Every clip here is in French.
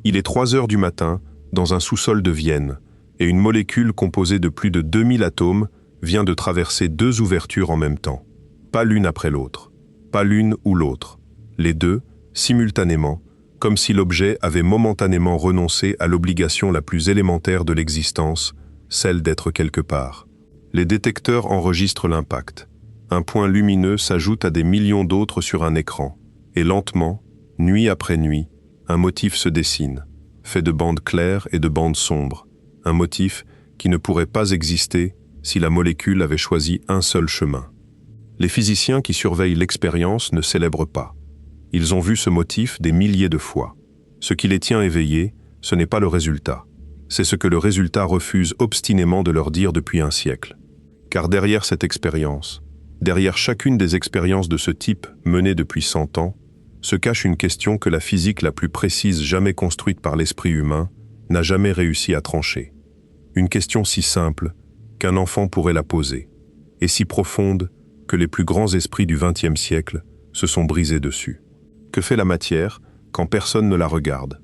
Il est 3 heures du matin, dans un sous-sol de Vienne, et une molécule composée de plus de 2000 atomes vient de traverser 2 ouvertures en même temps. Pas l'une après l'autre, pas l'une ou l'autre. Les deux, simultanément, comme si l'objet avait momentanément renoncé à l'obligation la plus élémentaire de l'existence, celle d'être quelque part. Les détecteurs enregistrent l'impact. Un point lumineux s'ajoute à des millions d'autres sur un écran. Et lentement, nuit après nuit, un motif se dessine, fait de bandes claires et de bandes sombres. Un motif qui ne pourrait pas exister si la molécule avait choisi un seul chemin. Les physiciens qui surveillent l'expérience ne célèbrent pas. Ils ont vu ce motif des milliers de fois. Ce qui les tient éveillés, ce n'est pas le résultat. C'est ce que le résultat refuse obstinément de leur dire depuis un siècle. Car derrière cette expérience, derrière chacune des expériences de ce type menées depuis 100 ans, se cache une question que la physique la plus précise jamais construite par l'esprit humain n'a jamais réussi à trancher. Une question si simple qu'un enfant pourrait la poser, et si profonde que les plus grands esprits du XXe siècle se sont brisés dessus. Que fait la matière quand personne ne la regarde?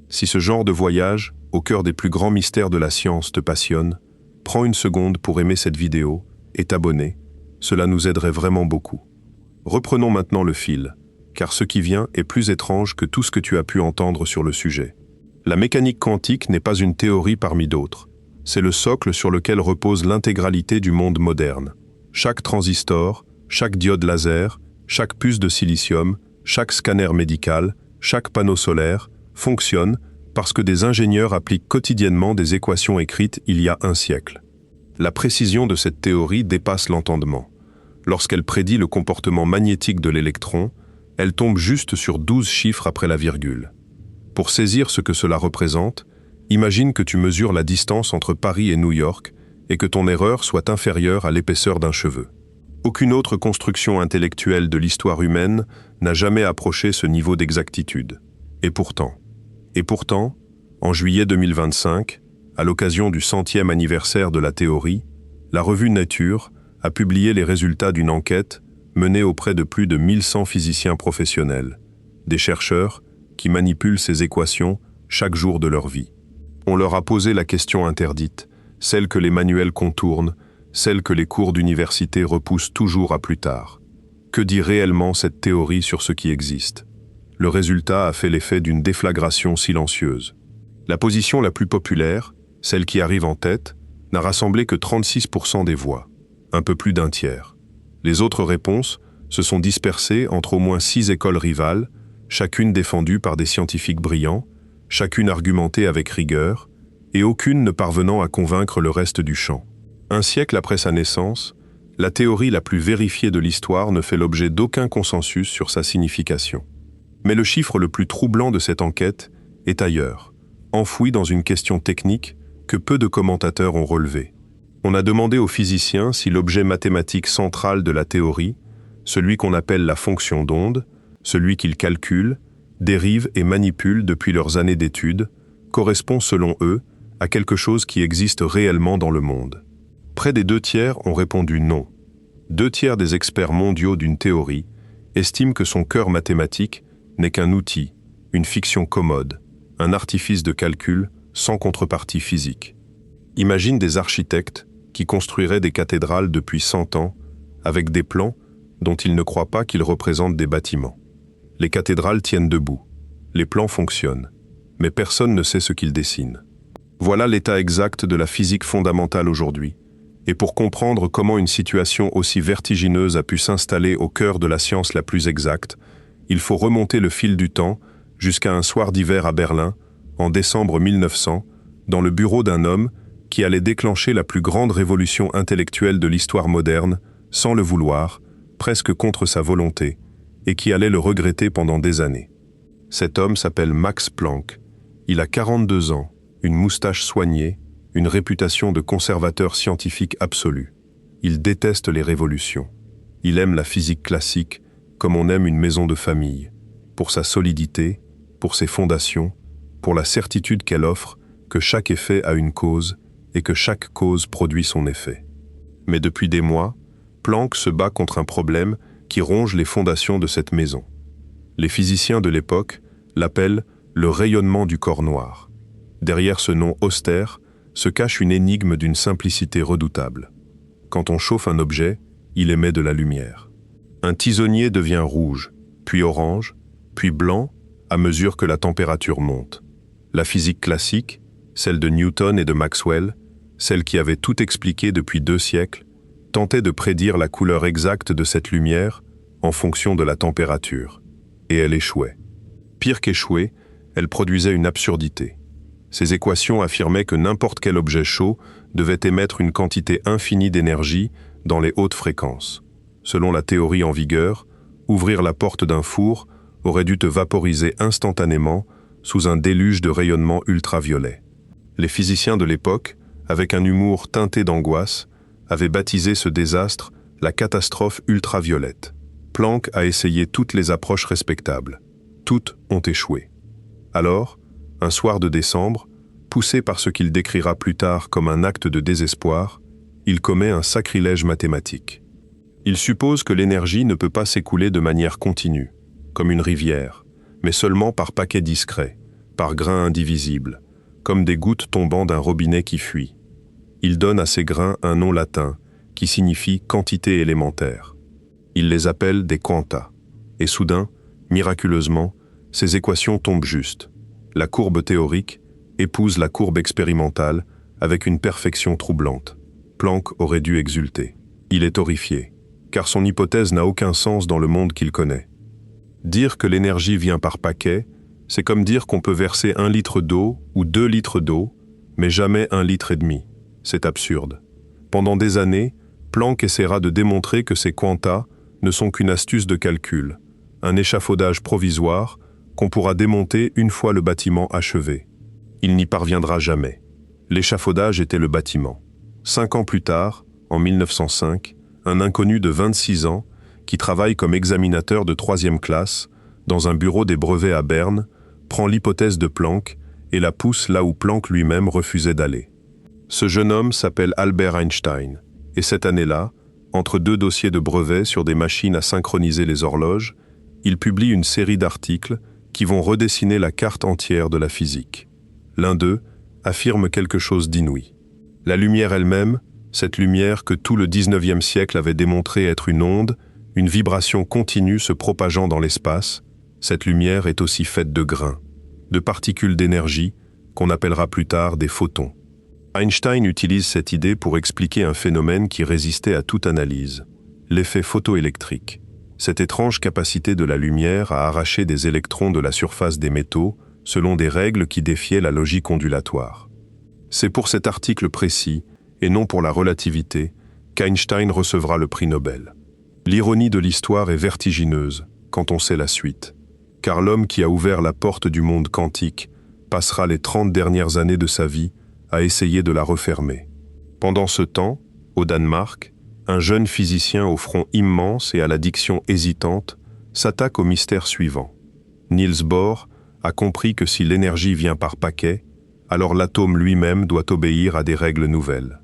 Si ce genre de voyage, au cœur des plus grands mystères de la science, te passionne, prends une seconde pour aimer cette vidéo et t'abonner, cela nous aiderait vraiment beaucoup. Reprenons maintenant le fil, car ce qui vient est plus étrange que tout ce que tu as pu entendre sur le sujet. La mécanique quantique n'est pas une théorie parmi d'autres. C'est le socle sur lequel repose l'intégralité du monde moderne. Chaque transistor, chaque diode laser, chaque puce de silicium, chaque scanner médical, chaque panneau solaire fonctionne parce que des ingénieurs appliquent quotidiennement des équations écrites il y a un siècle. La précision de cette théorie dépasse l'entendement. Lorsqu'elle prédit le comportement magnétique de l'électron, elle tombe juste sur 12 chiffres après la virgule. Pour saisir ce que cela représente, imagine que tu mesures la distance entre Paris et New York et que ton erreur soit inférieure à l'épaisseur d'un cheveu. Aucune autre construction intellectuelle de l'histoire humaine n'a jamais approché ce niveau d'exactitude. Et pourtant, en juillet 2025, à l'occasion du 100e anniversaire de la théorie, la revue Nature a publié les résultats d'une enquête menée auprès de plus de 1100 physiciens professionnels, des chercheurs qui manipulent ces équations chaque jour de leur vie. On leur a posé la question interdite, celle que les manuels contournent, celle que les cours d'université repoussent toujours à plus tard. Que dit réellement cette théorie sur ce qui existe? Le résultat a fait l'effet d'une déflagration silencieuse. La position la plus populaire, celle qui arrive en tête, n'a rassemblé que 36% des voix, un peu plus d'un tiers. Les autres réponses se sont dispersées entre au moins 6 écoles rivales, chacune défendue par des scientifiques brillants, chacune argumentée avec rigueur, et aucune ne parvenant à convaincre le reste du champ. Un siècle après sa naissance, la théorie la plus vérifiée de l'histoire ne fait l'objet d'aucun consensus sur sa signification. Mais le chiffre le plus troublant de cette enquête est ailleurs, enfoui dans une question technique que peu de commentateurs ont relevée. On a demandé aux physiciens si l'objet mathématique central de la théorie, celui qu'on appelle la fonction d'onde, celui qu'ils calculent, dérivent et manipulent depuis leurs années d'études, correspond selon eux à quelque chose qui existe réellement dans le monde. Près des 2 tiers ont répondu non. 2 tiers des experts mondiaux d'une théorie estiment que son cœur mathématique n'est qu'un outil, une fiction commode, un artifice de calcul sans contrepartie physique. Imagine des architectes qui construiraient des cathédrales depuis 100 ans avec des plans dont ils ne croient pas qu'ils représentent des bâtiments. Les cathédrales tiennent debout, les plans fonctionnent, mais personne ne sait ce qu'ils dessinent. Voilà l'état exact de la physique fondamentale aujourd'hui. Et pour comprendre comment une situation aussi vertigineuse a pu s'installer au cœur de la science la plus exacte, il faut remonter le fil du temps jusqu'à un soir d'hiver à Berlin, en décembre 1900, dans le bureau d'un homme qui allait déclencher la plus grande révolution intellectuelle de l'histoire moderne, sans le vouloir, presque contre sa volonté, et qui allait le regretter pendant des années. Cet homme s'appelle Max Planck. Il a 42 ans, une moustache soignée, une réputation de conservateur scientifique absolu. Il déteste les révolutions. Il aime la physique classique comme on aime une maison de famille, pour sa solidité, pour ses fondations, pour la certitude qu'elle offre que chaque effet a une cause et que chaque cause produit son effet. Mais depuis des mois, Planck se bat contre un problème qui ronge les fondations de cette maison. Les physiciens de l'époque l'appellent le rayonnement du corps noir. Derrière ce nom austère se cache une énigme d'une simplicité redoutable. Quand on chauffe un objet, il émet de la lumière. Un tisonnier devient rouge, puis orange, puis blanc à mesure que la température monte. La physique classique, celle de Newton et de Maxwell, celle qui avait tout expliqué depuis 2 siècles, tentait de prédire la couleur exacte de cette lumière en fonction de la température. Et elle échouait. Pire qu'échouer, elle produisait une absurdité. Ces équations affirmaient que n'importe quel objet chaud devait émettre une quantité infinie d'énergie dans les hautes fréquences. Selon la théorie en vigueur, ouvrir la porte d'un four aurait dû te vaporiser instantanément sous un déluge de rayonnement ultraviolet. Les physiciens de l'époque, avec un humour teinté d'angoisse, avaient baptisé ce désastre la catastrophe ultraviolette. Planck a essayé toutes les approches respectables. Toutes ont échoué. Alors, un soir de décembre, poussé par ce qu'il décrira plus tard comme un acte de désespoir, il commet un sacrilège mathématique. Il suppose que l'énergie ne peut pas s'écouler de manière continue, comme une rivière, mais seulement par paquets discrets, par grains indivisibles, comme des gouttes tombant d'un robinet qui fuit. Il donne à ces grains un nom latin qui signifie quantité élémentaire. Il les appelle des quanta. Et soudain, miraculeusement, ces équations tombent justes. La courbe théorique épouse la courbe expérimentale avec une perfection troublante. Planck aurait dû exulter. Il est horrifié, car son hypothèse n'a aucun sens dans le monde qu'il connaît. Dire que l'énergie vient par paquet, c'est comme dire qu'on peut verser 1 litre d'eau ou 2 litres d'eau, mais jamais 1,5 litre. C'est absurde. Pendant des années, Planck essaiera de démontrer que ces quantas ne sont qu'une astuce de calcul, un échafaudage provisoire qu'on pourra démonter une fois le bâtiment achevé. Il n'y parviendra jamais. L'échafaudage était le bâtiment. 5 ans plus tard, en 1905, un inconnu de 26 ans, qui travaille comme examinateur de 3e classe, dans un bureau des brevets à Berne, prend l'hypothèse de Planck et la pousse là où Planck lui-même refusait d'aller. Ce jeune homme s'appelle Albert Einstein, et cette année-là, entre 2 dossiers de brevets sur des machines à synchroniser les horloges, il publie une série d'articles qui vont redessiner la carte entière de la physique. L'un d'eux affirme quelque chose d'inouï. La lumière elle-même, cette lumière que tout le 19e siècle avait démontré être une onde, une vibration continue se propageant dans l'espace, cette lumière est aussi faite de grains, de particules d'énergie qu'on appellera plus tard des photons. Einstein utilise cette idée pour expliquer un phénomène qui résistait à toute analyse, l'effet photoélectrique, cette étrange capacité de la lumière à arracher des électrons de la surface des métaux selon des règles qui défiaient la logique ondulatoire. C'est pour cet article précis, et non pour la relativité, qu'Einstein recevra le prix Nobel. L'ironie de l'histoire est vertigineuse quand on sait la suite, car l'homme qui a ouvert la porte du monde quantique passera les 30 dernières années de sa vie à essayer de la refermer. Pendant ce temps, au Danemark, un jeune physicien au front immense et à la diction hésitante s'attaque au mystère suivant. Niels Bohr a compris que si l'énergie vient par paquets, alors l'atome lui-même doit obéir à des règles nouvelles.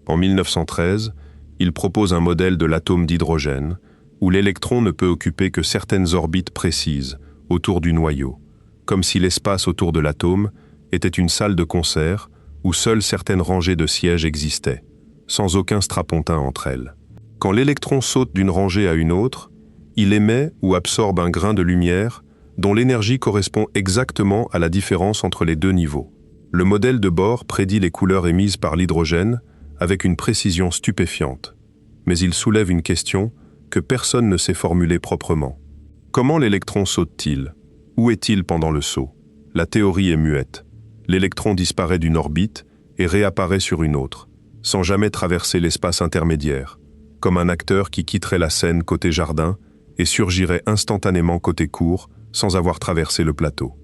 En 1913, il propose un modèle de l'atome d'hydrogène, où l'électron ne peut occuper que certaines orbites précises, autour du noyau, comme si l'espace autour de l'atome était une salle de concert où seules certaines rangées de sièges existaient, sans aucun strapontin entre elles. Quand l'électron saute d'une rangée à une autre, il émet ou absorbe un grain de lumière dont l'énergie correspond exactement à la différence entre les 2 niveaux. Le modèle de Bohr prédit les couleurs émises par l'hydrogène avec une précision stupéfiante. Mais il soulève une question que personne ne sait formuler proprement. Comment l'électron saute-t-il? Où est-il pendant le saut? La théorie est muette. L'électron disparaît d'une orbite et réapparaît sur une autre, sans jamais traverser l'espace intermédiaire, comme un acteur qui quitterait la scène côté jardin et surgirait instantanément côté cour sans avoir traversé le plateau.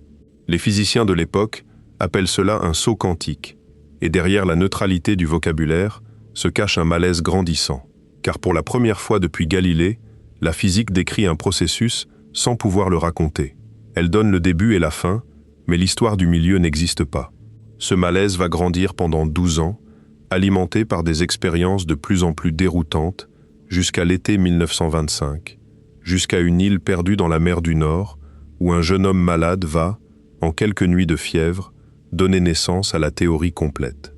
Les physiciens de l'époque appellent cela un saut quantique, et derrière la neutralité du vocabulaire se cache un malaise grandissant, car pour la première fois depuis Galilée, la physique décrit un processus sans pouvoir le raconter. Elle donne le début et la fin, mais l'histoire du milieu n'existe pas. Ce malaise va grandir pendant 12 ans, alimenté par des expériences de plus en plus déroutantes, jusqu'à l'été 1925, jusqu'à une île perdue dans la mer du Nord, où un jeune homme malade va, en quelques nuits de fièvre, donné naissance à la théorie complète.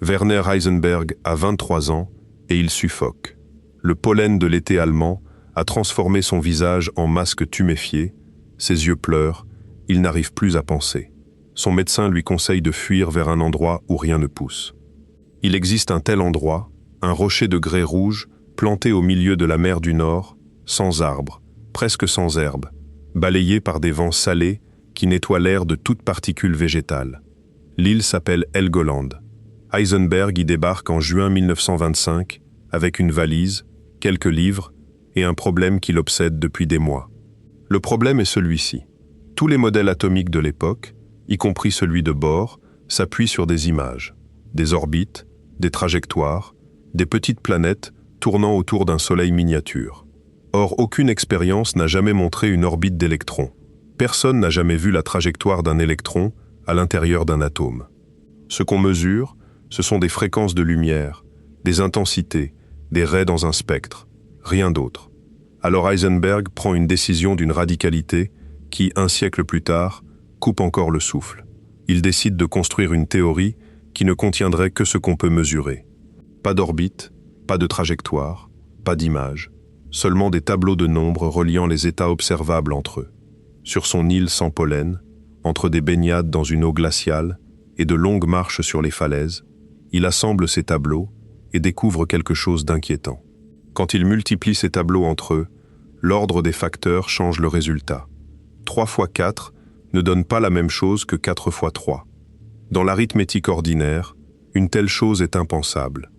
Werner Heisenberg a 23 ans et il suffoque. Le pollen de l'été allemand a transformé son visage en masque tuméfié, ses yeux pleurent, il n'arrive plus à penser. Son médecin lui conseille de fuir vers un endroit où rien ne pousse. Il existe un tel endroit, un rocher de grès rouge, planté au milieu de la mer du Nord, sans arbres, presque sans herbe, balayé par des vents salés qui nettoient l'air de toute particule végétale. L'île s'appelle Helgoland. Heisenberg y débarque en juin 1925 avec une valise, quelques livres et un problème qui l'obsède depuis des mois. Le problème est celui-ci. Tous les modèles atomiques de l'époque, y compris celui de Bohr, s'appuient sur des images, des orbites, des trajectoires, des petites planètes tournant autour d'un soleil miniature. Or, aucune expérience n'a jamais montré une orbite d'électrons. Personne n'a jamais vu la trajectoire d'un électron à l'intérieur d'un atome. Ce qu'on mesure, ce sont des fréquences de lumière, des intensités, des raies dans un spectre, rien d'autre. Alors Heisenberg prend une décision d'une radicalité qui, un siècle plus tard, coupe encore le souffle. Il décide de construire une théorie qui ne contiendrait que ce qu'on peut mesurer. Pas d'orbite, pas de trajectoire, pas d'image, seulement des tableaux de nombres reliant les états observables entre eux. Sur son île sans pollen, entre des baignades dans une eau glaciale et de longues marches sur les falaises, il assemble ces tableaux et découvre quelque chose d'inquiétant. Quand il multiplie ces tableaux entre eux, l'ordre des facteurs change le résultat. 3 fois 4 ne donne pas la même chose que 4 fois 3. Dans l'arithmétique ordinaire, une telle chose est impensable.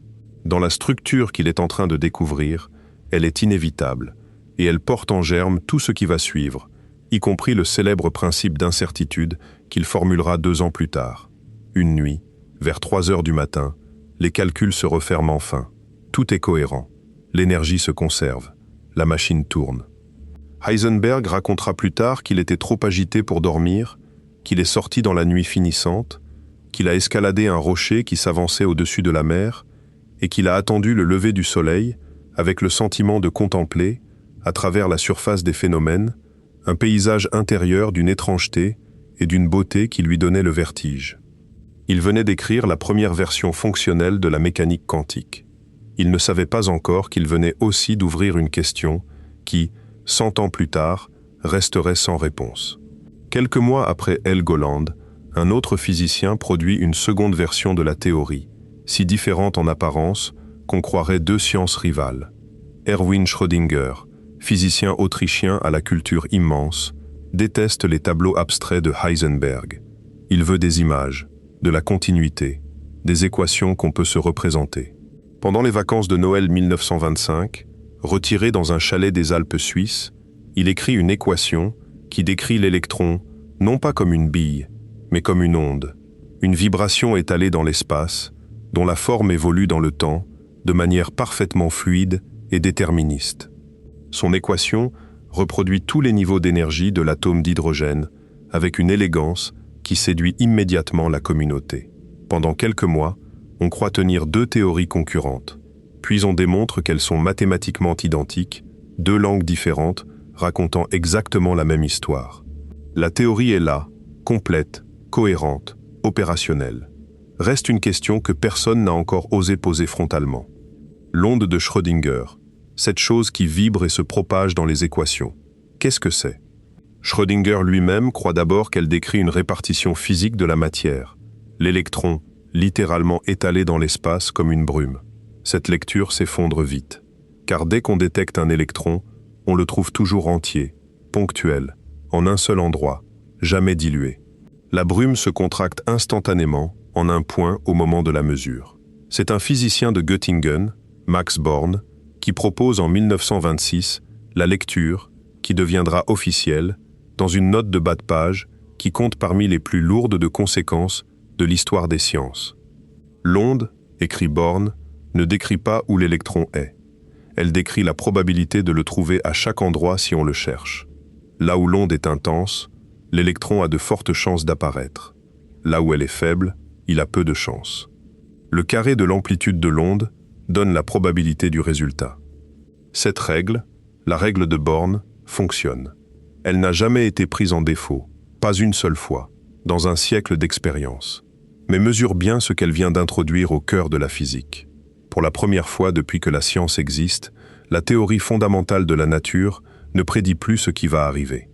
Dans la structure qu'il est en train de découvrir, elle est inévitable, et elle porte en germe tout ce qui va suivre, y compris le célèbre principe d'incertitude qu'il formulera 2 ans plus tard. Une nuit, vers 3 heures du matin, les calculs se referment enfin. Tout est cohérent. L'énergie se conserve. La machine tourne. Heisenberg racontera plus tard qu'il était trop agité pour dormir, qu'il est sorti dans la nuit finissante, qu'il a escaladé un rocher qui s'avançait au-dessus de la mer et qu'il a attendu le lever du soleil avec le sentiment de contempler, à travers la surface des phénomènes, un paysage intérieur d'une étrangeté et d'une beauté qui lui donnait le vertige. Il venait d'écrire la première version fonctionnelle de la mécanique quantique. Il ne savait pas encore qu'il venait aussi d'ouvrir une question qui, 100 ans plus tard, resterait sans réponse. Quelques mois après Helgoland, un autre physicien produit une seconde version de la théorie, si différente en apparence qu'on croirait 2 sciences rivales. Erwin Schrödinger, physicien autrichien à la culture immense, déteste les tableaux abstraits de Heisenberg. Il veut des images, de la continuité, des équations qu'on peut se représenter. Pendant les vacances de Noël 1925, retiré dans un chalet des Alpes suisses, il écrit une équation qui décrit l'électron non pas comme une bille, mais comme une onde, une vibration étalée dans l'espace, dont la forme évolue dans le temps de manière parfaitement fluide et déterministe. Son équation reproduit tous les niveaux d'énergie de l'atome d'hydrogène avec une élégance qui séduit immédiatement la communauté. Pendant quelques mois, on croit tenir 2 théories concurrentes, puis on démontre qu'elles sont mathématiquement identiques, 2 langues différentes racontant exactement la même histoire. La théorie est là, complète, cohérente, opérationnelle. Reste une question que personne n'a encore osé poser frontalement. L'onde de Schrödinger, cette chose qui vibre et se propage dans les équations. Qu'est-ce que c'est? Schrödinger lui-même croit d'abord qu'elle décrit une répartition physique de la matière, l'électron, littéralement étalé dans l'espace comme une brume. Cette lecture s'effondre vite, car dès qu'on détecte un électron, on le trouve toujours entier, ponctuel, en un seul endroit, jamais dilué. La brume se contracte instantanément en un point au moment de la mesure. C'est un physicien de Göttingen, Max Born, qui propose en 1926 la lecture, qui deviendra officielle, dans une note de bas de page qui compte parmi les plus lourdes de conséquences de l'histoire des sciences. L'onde, écrit Born, ne décrit pas où l'électron est. Elle décrit la probabilité de le trouver à chaque endroit si on le cherche. Là où l'onde est intense, l'électron a de fortes chances d'apparaître. Là où elle est faible, il a peu de chances. Le carré de l'amplitude de l'onde donne la probabilité du résultat. Cette règle, la règle de Born, fonctionne. Elle n'a jamais été prise en défaut, pas une seule fois. dans un siècle d'expérience. Mais mesure bien ce qu'elle vient d'introduire au cœur de la physique. Pour la première fois depuis que la science existe, la théorie fondamentale de la nature ne prédit plus ce qui va arriver.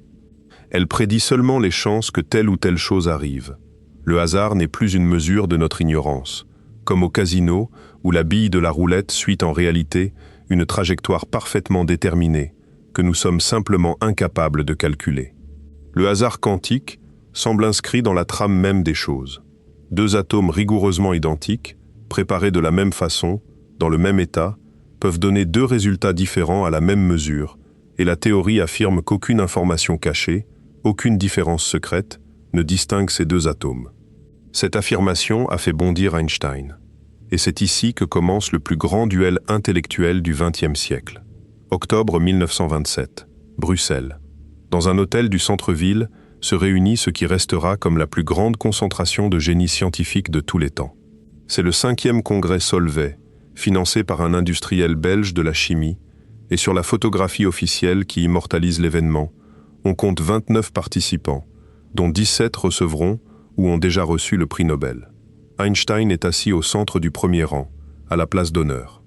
Elle prédit seulement les chances que telle ou telle chose arrive. Le hasard n'est plus une mesure de notre ignorance, comme au casino où la bille de la roulette suit en réalité une trajectoire parfaitement déterminée, que nous sommes simplement incapables de calculer. Le hasard quantique semble inscrit dans la trame même des choses. Deux atomes rigoureusement identiques, préparés de la même façon, dans le même état, peuvent donner deux résultats différents à la même mesure, et la théorie affirme qu'aucune information cachée, aucune différence secrète, ne distingue ces deux atomes. Cette affirmation a fait bondir Einstein. Et c'est ici que commence le plus grand duel intellectuel du XXe siècle. Octobre 1927, Bruxelles. Dans un hôtel du centre-ville se réunit ce qui restera comme la plus grande concentration de génie scientifique de tous les temps. C'est le 5e congrès Solvay, financé par un industriel belge de la chimie, et sur la photographie officielle qui immortalise l'événement, on compte 29 participants, dont 17 recevront ou ont déjà reçu le prix Nobel. Einstein est assis au centre du premier rang, à la place d'honneur.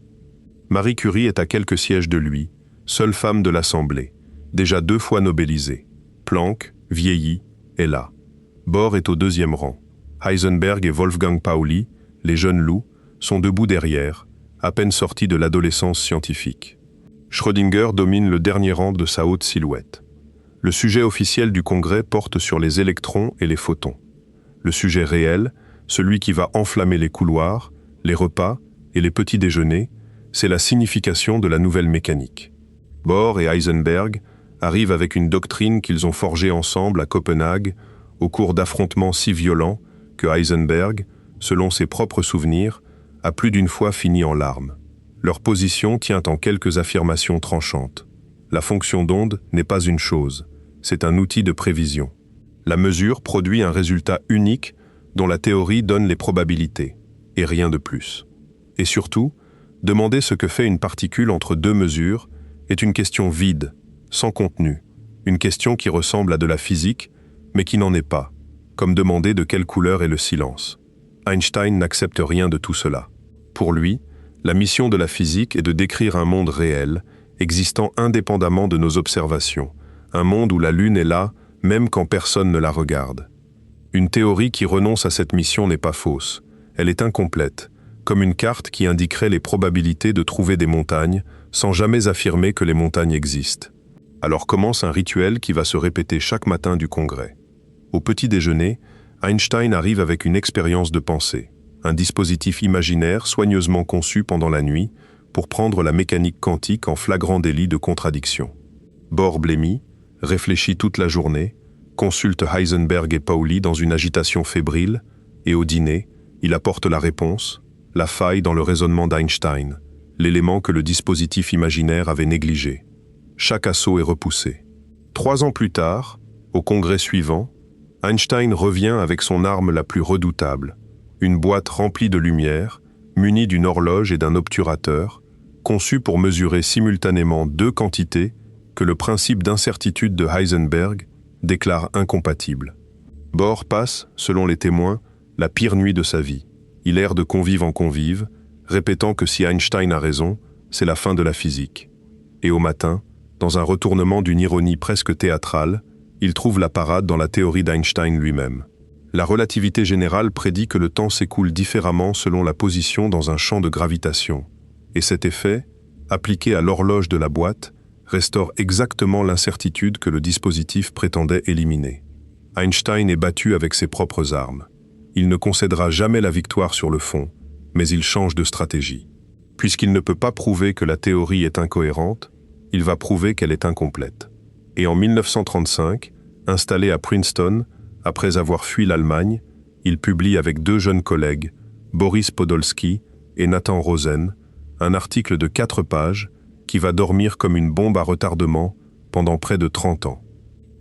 Marie Curie est à quelques sièges de lui, seule femme de l'Assemblée, déjà 2 fois nobelisée. Planck, vieilli, est là. Bohr est au 2e rang. Heisenberg et Wolfgang Pauli, les jeunes loups, sont debout derrière, à peine sortis de l'adolescence scientifique. Schrödinger domine le dernier rang de sa haute silhouette. Le sujet officiel du congrès porte sur les électrons et les photons. Le sujet réel, celui qui va enflammer les couloirs, les repas et les petits déjeuners, c'est la signification de la nouvelle mécanique. Bohr et Heisenberg arrivent avec une doctrine qu'ils ont forgée ensemble à Copenhague au cours d'affrontements si violents que Heisenberg, selon ses propres souvenirs, a plus d'une fois fini en larmes. Leur position tient en quelques affirmations tranchantes. La fonction d'onde n'est pas une chose, c'est un outil de prévision. La mesure produit un résultat unique dont la théorie donne les probabilités, et rien de plus. Et surtout, demander ce que fait une particule entre deux mesures est une question vide, sans contenu, une question qui ressemble à de la physique, mais qui n'en est pas, comme demander de quelle couleur est le silence. Einstein n'accepte rien de tout cela. Pour lui, la mission de la physique est de décrire un monde réel, existant indépendamment de nos observations, un monde où la Lune est là, même quand personne ne la regarde. Une théorie qui renonce à cette mission n'est pas fausse, elle est incomplète, comme une carte qui indiquerait les probabilités de trouver des montagnes, sans jamais affirmer que les montagnes existent. Alors commence un rituel qui va se répéter chaque matin du congrès. Au petit déjeuner, Einstein arrive avec une expérience de pensée, un dispositif imaginaire soigneusement conçu pendant la nuit pour prendre la mécanique quantique en flagrant délit de contradiction. Bohr blêmit, réfléchit toute la journée, consulte Heisenberg et Pauli dans une agitation fébrile, et au dîner, il apporte la réponse, la faille dans le raisonnement d'Einstein, l'élément que le dispositif imaginaire avait négligé. Chaque assaut est repoussé. 3 ans plus tard, au congrès suivant, Einstein revient avec son arme la plus redoutable, une boîte remplie de lumière, munie d'une horloge et d'un obturateur, conçue pour mesurer simultanément 2 quantités que le principe d'incertitude de Heisenberg déclare incompatibles. Bohr passe, selon les témoins, la pire nuit de sa vie. Il erre de convive en convive, répétant que si Einstein a raison, c'est la fin de la physique. Et au matin, dans un retournement d'une ironie presque théâtrale, il trouve la parade dans la théorie d'Einstein lui-même. La relativité générale prédit que le temps s'écoule différemment selon la position dans un champ de gravitation, et cet effet, appliqué à l'horloge de la boîte, restaure exactement l'incertitude que le dispositif prétendait éliminer. Einstein est battu avec ses propres armes. Il ne concédera jamais la victoire sur le fond, mais il change de stratégie. Puisqu'il ne peut pas prouver que la théorie est incohérente, il va prouver qu'elle est incomplète. Et en 1935, installé à Princeton, après avoir fui l'Allemagne, il publie avec 2 jeunes collègues, Boris Podolsky et Nathan Rosen, un article de 4 pages qui va dormir comme une bombe à retardement pendant près de 30 ans.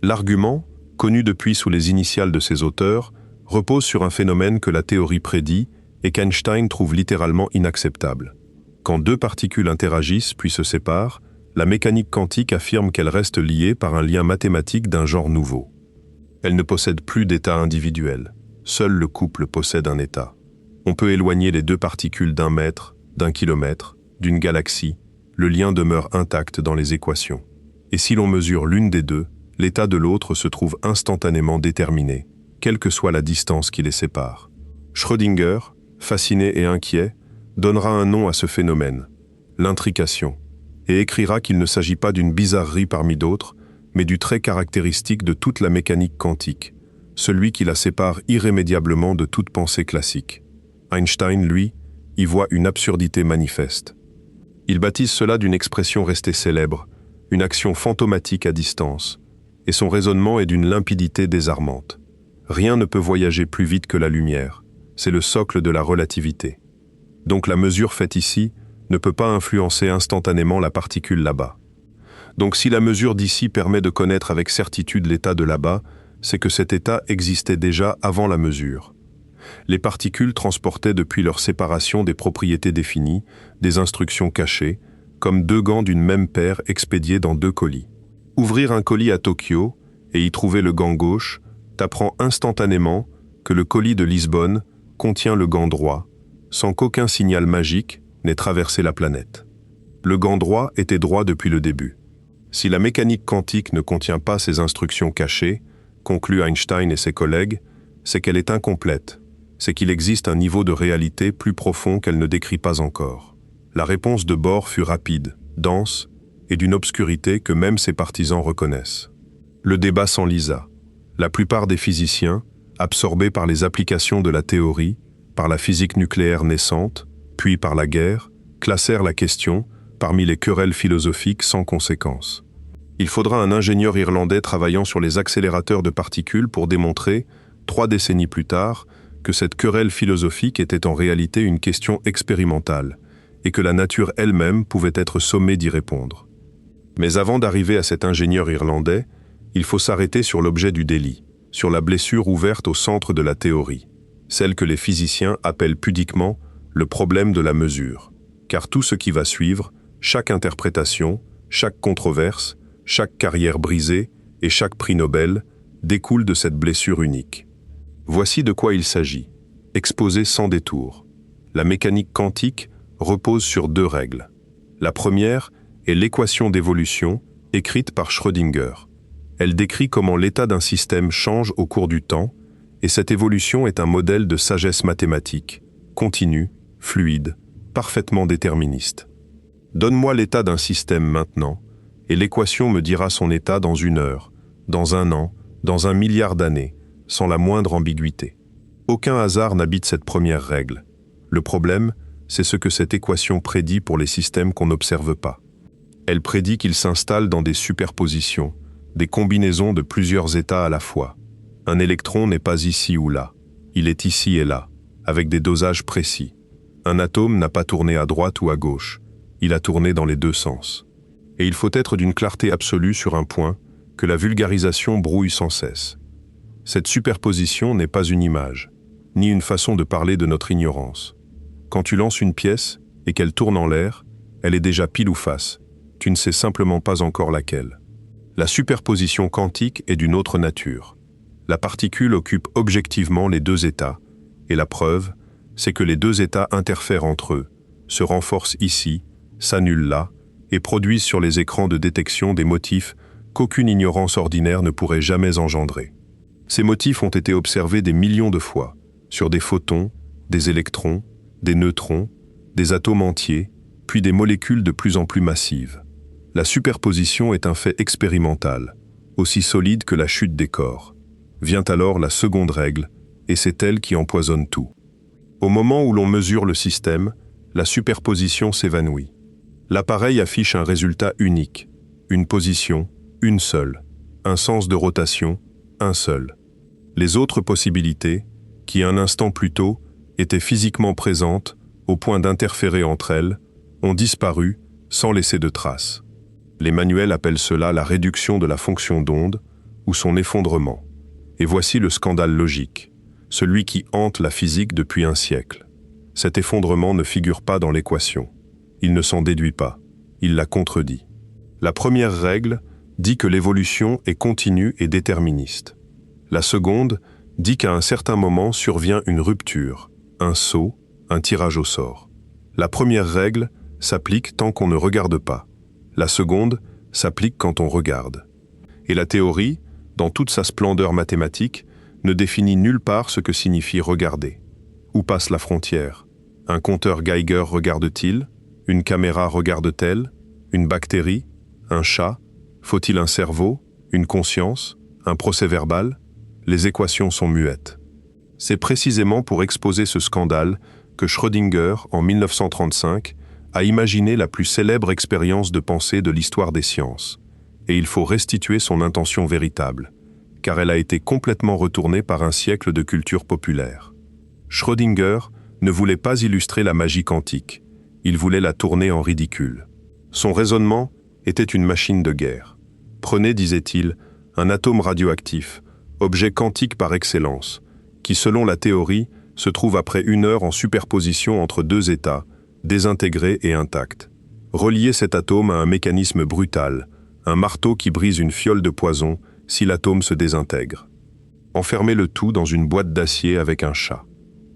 L'argument, connu depuis sous les initiales de ses auteurs, repose sur un phénomène que la théorie prédit et qu'Einstein trouve littéralement inacceptable. Quand 2 particules interagissent puis se séparent, la mécanique quantique affirme qu'elles restent liées par un lien mathématique d'un genre nouveau. Elle ne possède plus d'état individuel. Seul le couple possède un état. On peut éloigner les deux particules d'1 mètre, d'1 kilomètre, d'une galaxie, le lien demeure intact dans les équations. Et si l'on mesure l'une des deux, l'état de l'autre se trouve instantanément déterminé, quelle que soit la distance qui les sépare. Schrödinger, fasciné et inquiet, donnera un nom à ce phénomène, l'intrication, et écrira qu'il ne s'agit pas d'une bizarrerie parmi d'autres, mais du trait caractéristique de toute la mécanique quantique, celui qui la sépare irrémédiablement de toute pensée classique. Einstein, lui, y voit une absurdité manifeste. Il baptise cela d'une expression restée célèbre, une action fantomatique à distance, et son raisonnement est d'une limpidité désarmante. Rien ne peut voyager plus vite que la lumière, c'est le socle de la relativité. Donc la mesure faite ici ne peut pas influencer instantanément la particule là-bas. Donc si la mesure d'ici permet de connaître avec certitude l'état de là-bas, c'est que cet état existait déjà avant la mesure. Les particules transportaient depuis leur séparation des propriétés définies, des instructions cachées, comme deux gants d'une même paire expédiés dans 2 colis. Ouvrir un colis à Tokyo et y trouver le gant gauche t'apprend instantanément que le colis de Lisbonne contient le gant droit, sans qu'aucun signal magique n'ait traversé la planète. Le gant droit était droit depuis le début. Si la mécanique quantique ne contient pas ces instructions cachées, concluent Einstein et ses collègues, c'est qu'elle est incomplète, c'est qu'il existe un niveau de réalité plus profond qu'elle ne décrit pas encore. La réponse de Bohr fut rapide, dense, et d'une obscurité que même ses partisans reconnaissent. Le débat s'enlisa. La plupart des physiciens, absorbés par les applications de la théorie, par la physique nucléaire naissante, puis par la guerre, classèrent la question parmi les querelles philosophiques sans conséquence. Il faudra un ingénieur irlandais travaillant sur les accélérateurs de particules pour démontrer, 3 décennies plus tard, que cette querelle philosophique était en réalité une question expérimentale, et que la nature elle-même pouvait être sommée d'y répondre. Mais avant d'arriver à cet ingénieur irlandais, il faut s'arrêter sur l'objet du délit, sur la blessure ouverte au centre de la théorie, celle que les physiciens appellent pudiquement le problème de la mesure, car tout ce qui va suivre, chaque interprétation, chaque controverse, chaque carrière brisée et chaque prix Nobel découle de cette blessure unique. Voici de quoi il s'agit, exposé sans détour. La mécanique quantique repose sur 2 règles. La première est l'équation d'évolution écrite par Schrödinger. Elle décrit comment l'état d'un système change au cours du temps, et cette évolution est un modèle de sagesse mathématique, continue, fluide, parfaitement déterministe. Donne-moi l'état d'un système maintenant, et l'équation me dira son état dans 1 heure, dans 1 an, dans 1 milliard d'années, sans la moindre ambiguïté. Aucun hasard n'habite cette première règle. Le problème, c'est ce que cette équation prédit pour les systèmes qu'on n'observe pas. Elle prédit qu'ils s'installent dans des superpositions, des combinaisons de plusieurs états à la fois. Un électron n'est pas ici ou là, il est ici et là, avec des dosages précis. Un atome n'a pas tourné à droite ou à gauche, il a tourné dans les 2 sens. Et il faut être d'une clarté absolue sur un point que la vulgarisation brouille sans cesse. Cette superposition n'est pas une image, ni une façon de parler de notre ignorance. Quand tu lances une pièce et qu'elle tourne en l'air, elle est déjà pile ou face, tu ne sais simplement pas encore laquelle. La superposition quantique est d'une autre nature. La particule occupe objectivement les 2 états, et la preuve, c'est que les 2 états interfèrent entre eux, se renforcent ici, s'annulent là, et produisent sur les écrans de détection des motifs qu'aucune ignorance ordinaire ne pourrait jamais engendrer. Ces motifs ont été observés des millions de fois, sur des photons, des électrons, des neutrons, des atomes entiers, puis des molécules de plus en plus massives. La superposition est un fait expérimental, aussi solide que la chute des corps. Vient alors la seconde règle, et c'est elle qui empoisonne tout. Au moment où l'on mesure le système, la superposition s'évanouit. L'appareil affiche un résultat unique, une position, une seule, un sens de rotation, un seul. Les autres possibilités, qui un instant plus tôt étaient physiquement présentes au point d'interférer entre elles, ont disparu sans laisser de traces. Les manuels appellent cela la réduction de la fonction d'onde ou son effondrement. Et voici le scandale logique, celui qui hante la physique depuis un siècle. Cet effondrement ne figure pas dans l'équation. Il ne s'en déduit pas, il la contredit. La première règle dit que l'évolution est continue et déterministe. La seconde dit qu'à un certain moment survient une rupture, un saut, un tirage au sort. La première règle s'applique tant qu'on ne regarde pas. La seconde s'applique quand on regarde. Et la théorie, dans toute sa splendeur mathématique, ne définit nulle part ce que signifie regarder. Où passe la frontière? Un compteur Geiger regarde-t-il? Une caméra regarde-t-elle? Une bactérie? Un chat? Faut-il un cerveau? Une conscience? Un procès-verbal? Les équations sont muettes. C'est précisément pour exposer ce scandale que Schrödinger, en 1935, a imaginé la plus célèbre expérience de pensée de l'histoire des sciences. Et il faut restituer son intention véritable, car elle a été complètement retournée par un siècle de culture populaire. Schrödinger ne voulait pas illustrer la magie quantique, il voulait la tourner en ridicule. Son raisonnement était une machine de guerre. Prenez, disait-il, un atome radioactif, objet quantique par excellence, qui selon la théorie se trouve après 1 heure en superposition entre 2 états, désintégrés et intacts. Reliez cet atome à un mécanisme brutal, un marteau qui brise une fiole de poison si l'atome se désintègre. Enfermez le tout dans une boîte d'acier avec un chat.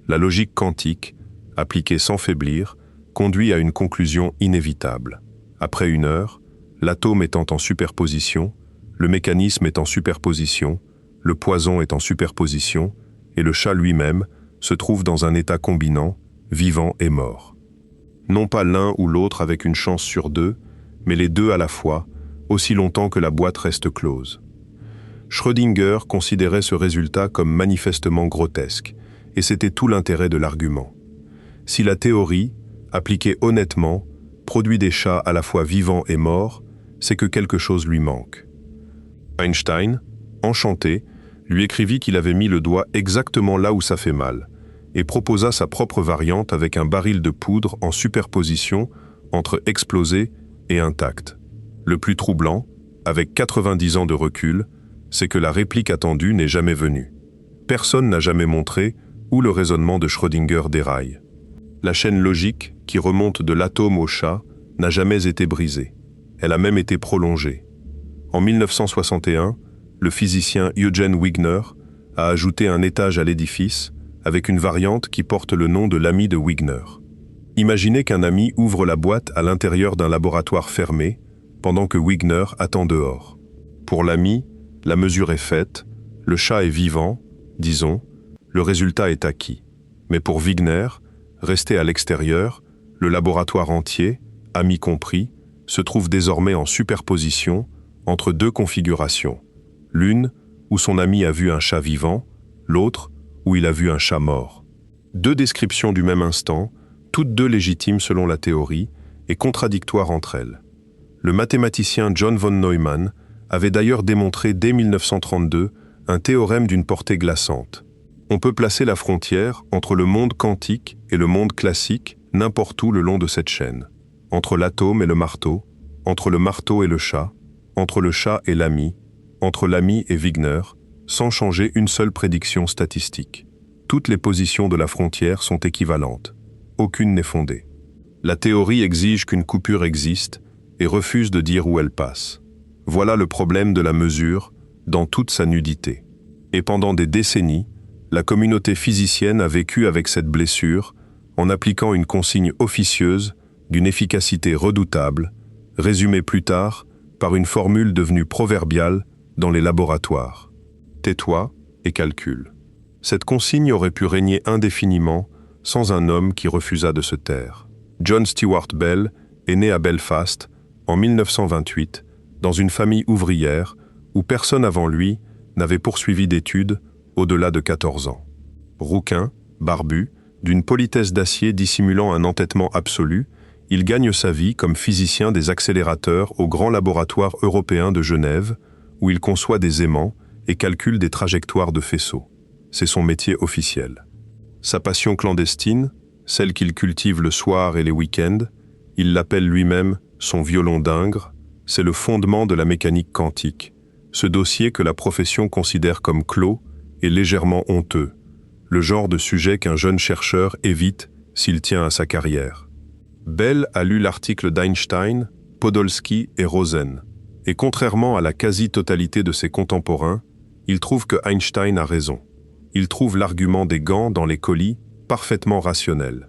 La logique quantique, appliquée sans faiblir, conduit à une conclusion inévitable. Après 1 heure, l'atome étant en superposition, le mécanisme est en superposition, le poison est en superposition, et le chat lui-même se trouve dans un état combinant, vivant et mort. Non pas l'un ou l'autre avec une chance sur 2, mais les deux à la fois, aussi longtemps que la boîte reste close. Schrödinger considérait ce résultat comme manifestement grotesque, et c'était tout l'intérêt de l'argument. Si la théorie, appliquée honnêtement, produit des chats à la fois vivants et morts, c'est que quelque chose lui manque. Einstein, enchanté, lui écrivit qu'il avait mis le doigt exactement là où ça fait mal, et proposa sa propre variante avec un baril de poudre en superposition entre explosé et intact. Le plus troublant, avec 90 ans de recul, c'est que la réplique attendue n'est jamais venue. Personne n'a jamais montré où le raisonnement de Schrödinger déraille. La chaîne logique, qui remonte de l'atome au chat, n'a jamais été brisée. Elle a même été prolongée. En 1961, le physicien Eugen Wigner a ajouté un étage à l'édifice avec une variante qui porte le nom de l'ami de Wigner. Imaginez qu'un ami ouvre la boîte à l'intérieur d'un laboratoire fermé, pendant que Wigner attend dehors. Pour l'ami, la mesure est faite, le chat est vivant, disons, le résultat est acquis. Mais pour Wigner, resté à l'extérieur, le laboratoire entier, ami compris, se trouve désormais en superposition entre 2 configurations. L'une, où son ami a vu un chat vivant, l'autre, où il a vu un chat mort. 2 descriptions du même instant, toutes 2 légitimes selon la théorie, et contradictoires entre elles. Le mathématicien John von Neumann avait d'ailleurs démontré dès 1932 un théorème d'une portée glaçante. On peut placer la frontière entre le monde quantique et le monde classique n'importe où le long de cette chaîne, entre l'atome et le marteau, entre le marteau et le chat et l'ami, entre l'ami et Wigner, sans changer une seule prédiction statistique. Toutes les positions de la frontière sont équivalentes. Aucune n'est fondée. La théorie exige qu'une coupure existe et refuse de dire où elle passe. Voilà le problème de la mesure dans toute sa nudité. Et pendant des décennies, la communauté physicienne a vécu avec cette blessure en appliquant une consigne officieuse d'une efficacité redoutable, résumée plus tard par une formule devenue proverbiale dans les laboratoires. Tais-toi et calcule. Cette consigne aurait pu régner indéfiniment sans un homme qui refusa de se taire. John Stuart Bell est né à Belfast en 1928 dans une famille ouvrière où personne avant lui n'avait poursuivi d'études au-delà de 14 ans. Rouquin, barbu, d'une politesse d'acier dissimulant un entêtement absolu, il gagne sa vie comme physicien des accélérateurs au Grand Laboratoire européen de Genève, où il conçoit des aimants et calcule des trajectoires de faisceaux. C'est son métier officiel. Sa passion clandestine, celle qu'il cultive le soir et les week-ends, il l'appelle lui-même son violon d'Ingres, c'est le fondement de la mécanique quantique, ce dossier que la profession considère comme clos et légèrement honteux, le genre de sujet qu'un jeune chercheur évite s'il tient à sa carrière. Bell a lu l'article d'Einstein, Podolsky et Rosen, et contrairement à la quasi-totalité de ses contemporains, il trouve que Einstein a raison. Il trouve l'argument des gants dans les colis parfaitement rationnel.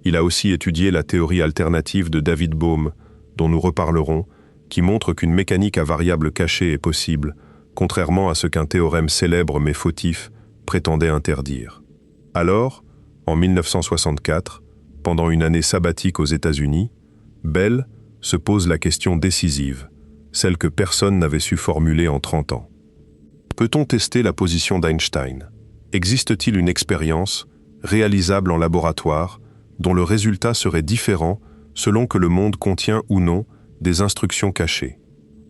Il a aussi étudié la théorie alternative de David Bohm, dont nous reparlerons, qui montre qu'une mécanique à variables cachées est possible, contrairement à ce qu'un théorème célèbre mais fautif prétendait interdire. Alors, en 1964, pendant une année sabbatique aux États-Unis, Bell se pose la question décisive, celle que personne n'avait su formuler en 30 ans. Peut-on tester la position d'Einstein? Existe-t-il une expérience, réalisable en laboratoire, dont le résultat serait différent selon que le monde contient ou non des instructions cachées?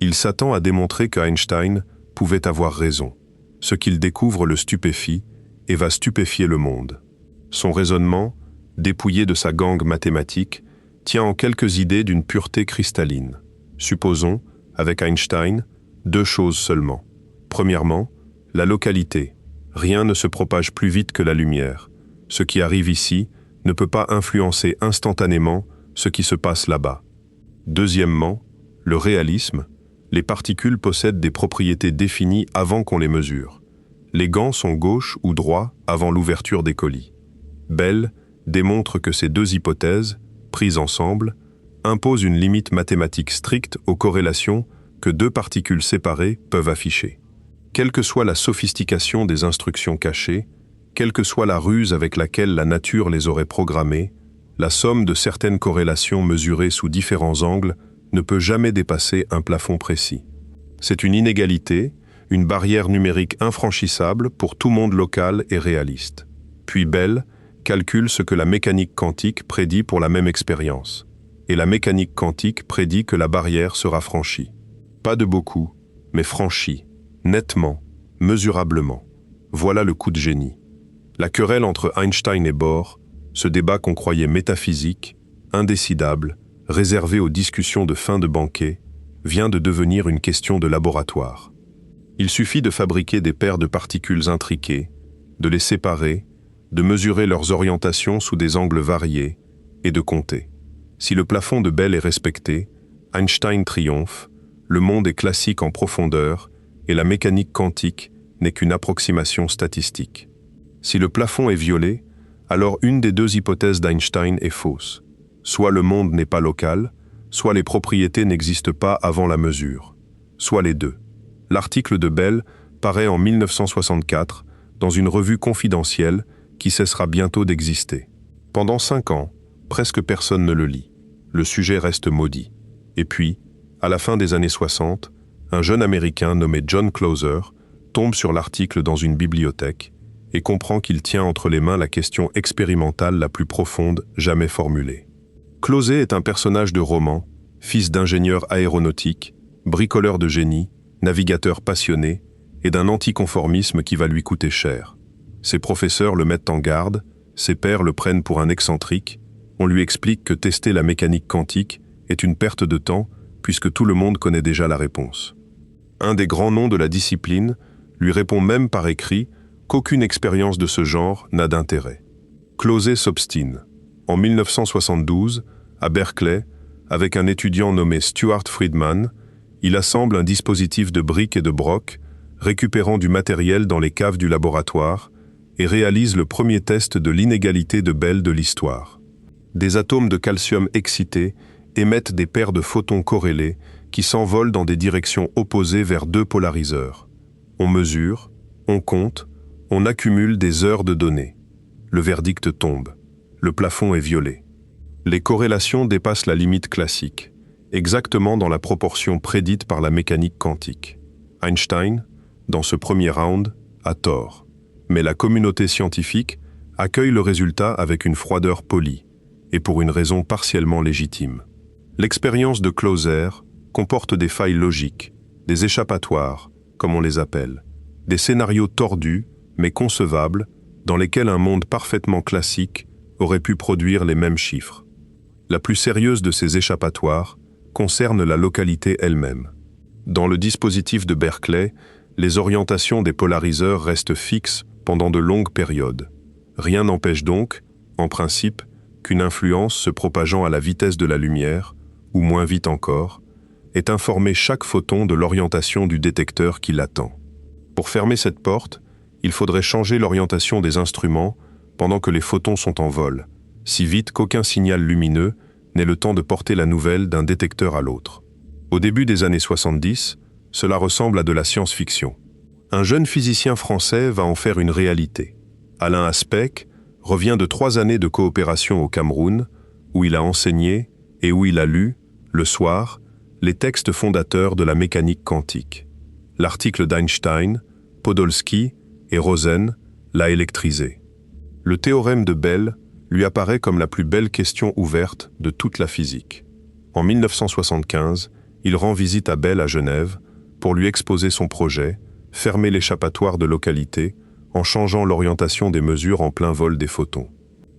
Il s'attend à démontrer que Einstein pouvait avoir raison. Ce qu'il découvre le stupéfie et va stupéfier le monde. Son raisonnement, dépouillé de sa gangue mathématique, tient en quelques idées d'une pureté cristalline. Supposons, avec Einstein, 2 choses seulement. Premièrement, la localité. Rien ne se propage plus vite que la lumière. Ce qui arrive ici ne peut pas influencer instantanément ce qui se passe là-bas. Deuxièmement, le réalisme. Les particules possèdent des propriétés définies avant qu'on les mesure. Les gants sont gauches ou droits avant l'ouverture des colis. Bell démontre que ces 2 hypothèses, prises ensemble, imposent une limite mathématique stricte aux corrélations que 2 particules séparées peuvent afficher. Quelle que soit la sophistication des instructions cachées, quelle que soit la ruse avec laquelle la nature les aurait programmées, la somme de certaines corrélations mesurées sous différents angles ne peut jamais dépasser un plafond précis. C'est une inégalité, une barrière numérique infranchissable pour tout monde local et réaliste. Puis Bell calcule ce que la mécanique quantique prédit pour la même expérience. Et la mécanique quantique prédit que la barrière sera franchie. Pas de beaucoup, mais franchie, nettement, mesurablement. Voilà le coup de génie. La querelle entre Einstein et Bohr, ce débat qu'on croyait métaphysique, indécidable, réservé aux discussions de fin de banquet, vient de devenir une question de laboratoire. Il suffit de fabriquer des paires de particules intriquées, de les séparer, de mesurer leurs orientations sous des angles variés et de compter. Si le plafond de Bell est respecté, Einstein triomphe, le monde est classique en profondeur et la mécanique quantique n'est qu'une approximation statistique. Si le plafond est violé, alors une des 2 hypothèses d'Einstein est fausse. Soit le monde n'est pas local, soit les propriétés n'existent pas avant la mesure. Soit les 2. L'article de Bell paraît en 1964 dans une revue confidentielle qui cessera bientôt d'exister. Pendant 5 ans, presque personne ne le lit. Le sujet reste maudit. Et puis, à la fin des années 60, un jeune Américain nommé John Clauser tombe sur l'article dans une bibliothèque et comprend qu'il tient entre les mains la question expérimentale la plus profonde jamais formulée. Clauser est un personnage de roman, fils d'ingénieur aéronautique, bricoleur de génie, navigateur passionné et d'un anticonformisme qui va lui coûter cher. Ses professeurs le mettent en garde, ses pairs le prennent pour un excentrique, on lui explique que tester la mécanique quantique est une perte de temps puisque tout le monde connaît déjà la réponse. Un des grands noms de la discipline lui répond même par écrit qu'aucune expérience de ce genre n'a d'intérêt. Clauser s'obstine. En 1972, à Berkeley, avec un étudiant nommé Stuart Friedman, il assemble un dispositif de briques et de brocs, récupérant du matériel dans les caves du laboratoire, et réalise le premier test de l'inégalité de Bell de l'histoire. Des atomes de calcium excités émettent des paires de photons corrélés qui s'envolent dans des directions opposées vers 2 polariseurs. On mesure, on compte, on accumule des heures de données. Le verdict tombe. Le plafond est violé. Les corrélations dépassent la limite classique, exactement dans la proportion prédite par la mécanique quantique. Einstein, dans ce premier round, a tort. Mais la communauté scientifique accueille le résultat avec une froideur polie, et pour une raison partiellement légitime. L'expérience de Clauser comporte des failles logiques, des échappatoires, comme on les appelle, des scénarios tordus, mais concevables, dans lesquels un monde parfaitement classique aurait pu produire les mêmes chiffres. La plus sérieuse de ces échappatoires concerne la localité elle-même. Dans le dispositif de Berkeley, les orientations des polariseurs restent fixes pendant de longues périodes. Rien n'empêche donc, en principe, qu'une influence se propageant à la vitesse de la lumière, ou moins vite encore, ait informé chaque photon de l'orientation du détecteur qui l'attend. Pour fermer cette porte, il faudrait changer l'orientation des instruments pendant que les photons sont en vol, si vite qu'aucun signal lumineux n'ait le temps de porter la nouvelle d'un détecteur à l'autre. Au début des années 70, cela ressemble à de la science-fiction. Un jeune physicien français va en faire une réalité. Alain Aspect revient de 3 années de coopération au Cameroun, où il a enseigné et où il a lu, le soir, les textes fondateurs de la mécanique quantique. L'article d'Einstein, Podolsky et Rosen l'a électrisé. Le théorème de Bell lui apparaît comme la plus belle question ouverte de toute la physique. En 1975, il rend visite à Bell à Genève pour lui exposer son projet, fermer l'échappatoire de localité en changeant l'orientation des mesures en plein vol des photons.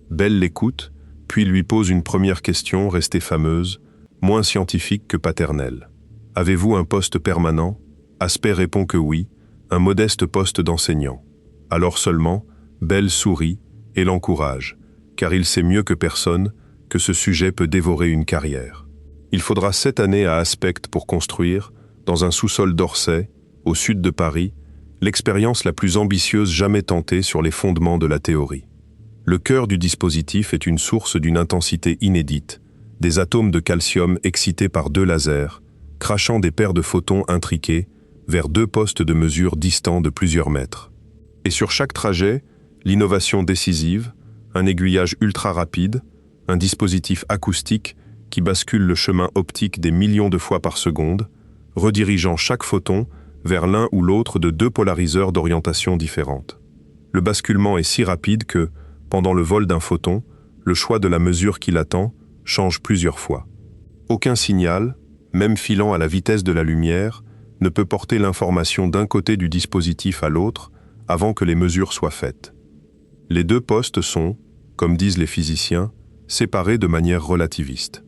Bell l'écoute, puis lui pose une première question restée fameuse, moins scientifique que paternelle. « Avez-vous un poste permanent ?» Aspect répond que oui, un modeste poste d'enseignant. Alors seulement, Bell sourit et l'encourage, car il sait mieux que personne que ce sujet peut dévorer une carrière. Il faudra 7 années à Aspect pour construire, dans un sous-sol d'Orsay, au sud de Paris, l'expérience la plus ambitieuse jamais tentée sur les fondements de la théorie. Le cœur du dispositif est une source d'une intensité inédite, des atomes de calcium excités par 2 lasers, crachant des paires de photons intriqués vers 2 postes de mesure distants de plusieurs mètres. Et sur chaque trajet, l'innovation décisive, un aiguillage ultra rapide, un dispositif acoustique qui bascule le chemin optique des millions de fois par seconde, redirigeant chaque photon vers l'un ou l'autre de 2 polariseurs d'orientation différentes. Le basculement est si rapide que, pendant le vol d'un photon, le choix de la mesure qui l'attend change plusieurs fois. Aucun signal, même filant à la vitesse de la lumière, ne peut porter l'information d'un côté du dispositif à l'autre avant que les mesures soient faites. Les 2 postes sont, comme disent les physiciens, séparés de manière relativiste.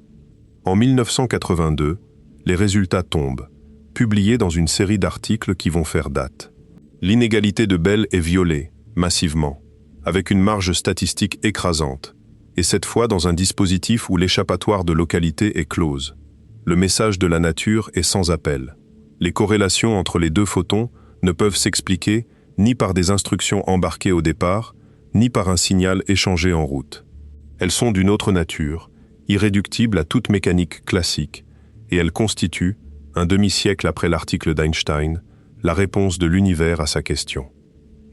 En 1982, les résultats tombent, publiés dans une série d'articles qui vont faire date. L'inégalité de Bell est violée, massivement, avec une marge statistique écrasante, et cette fois dans un dispositif où l'échappatoire de localité est close. Le message de la nature est sans appel. Les corrélations entre les 2 photons ne peuvent s'expliquer ni par des instructions embarquées au départ, ni par un signal échangé en route. Elles sont d'une autre nature, irréductibles à toute mécanique classique, et elles constituent, un demi-siècle après l'article d'Einstein, la réponse de l'univers à sa question.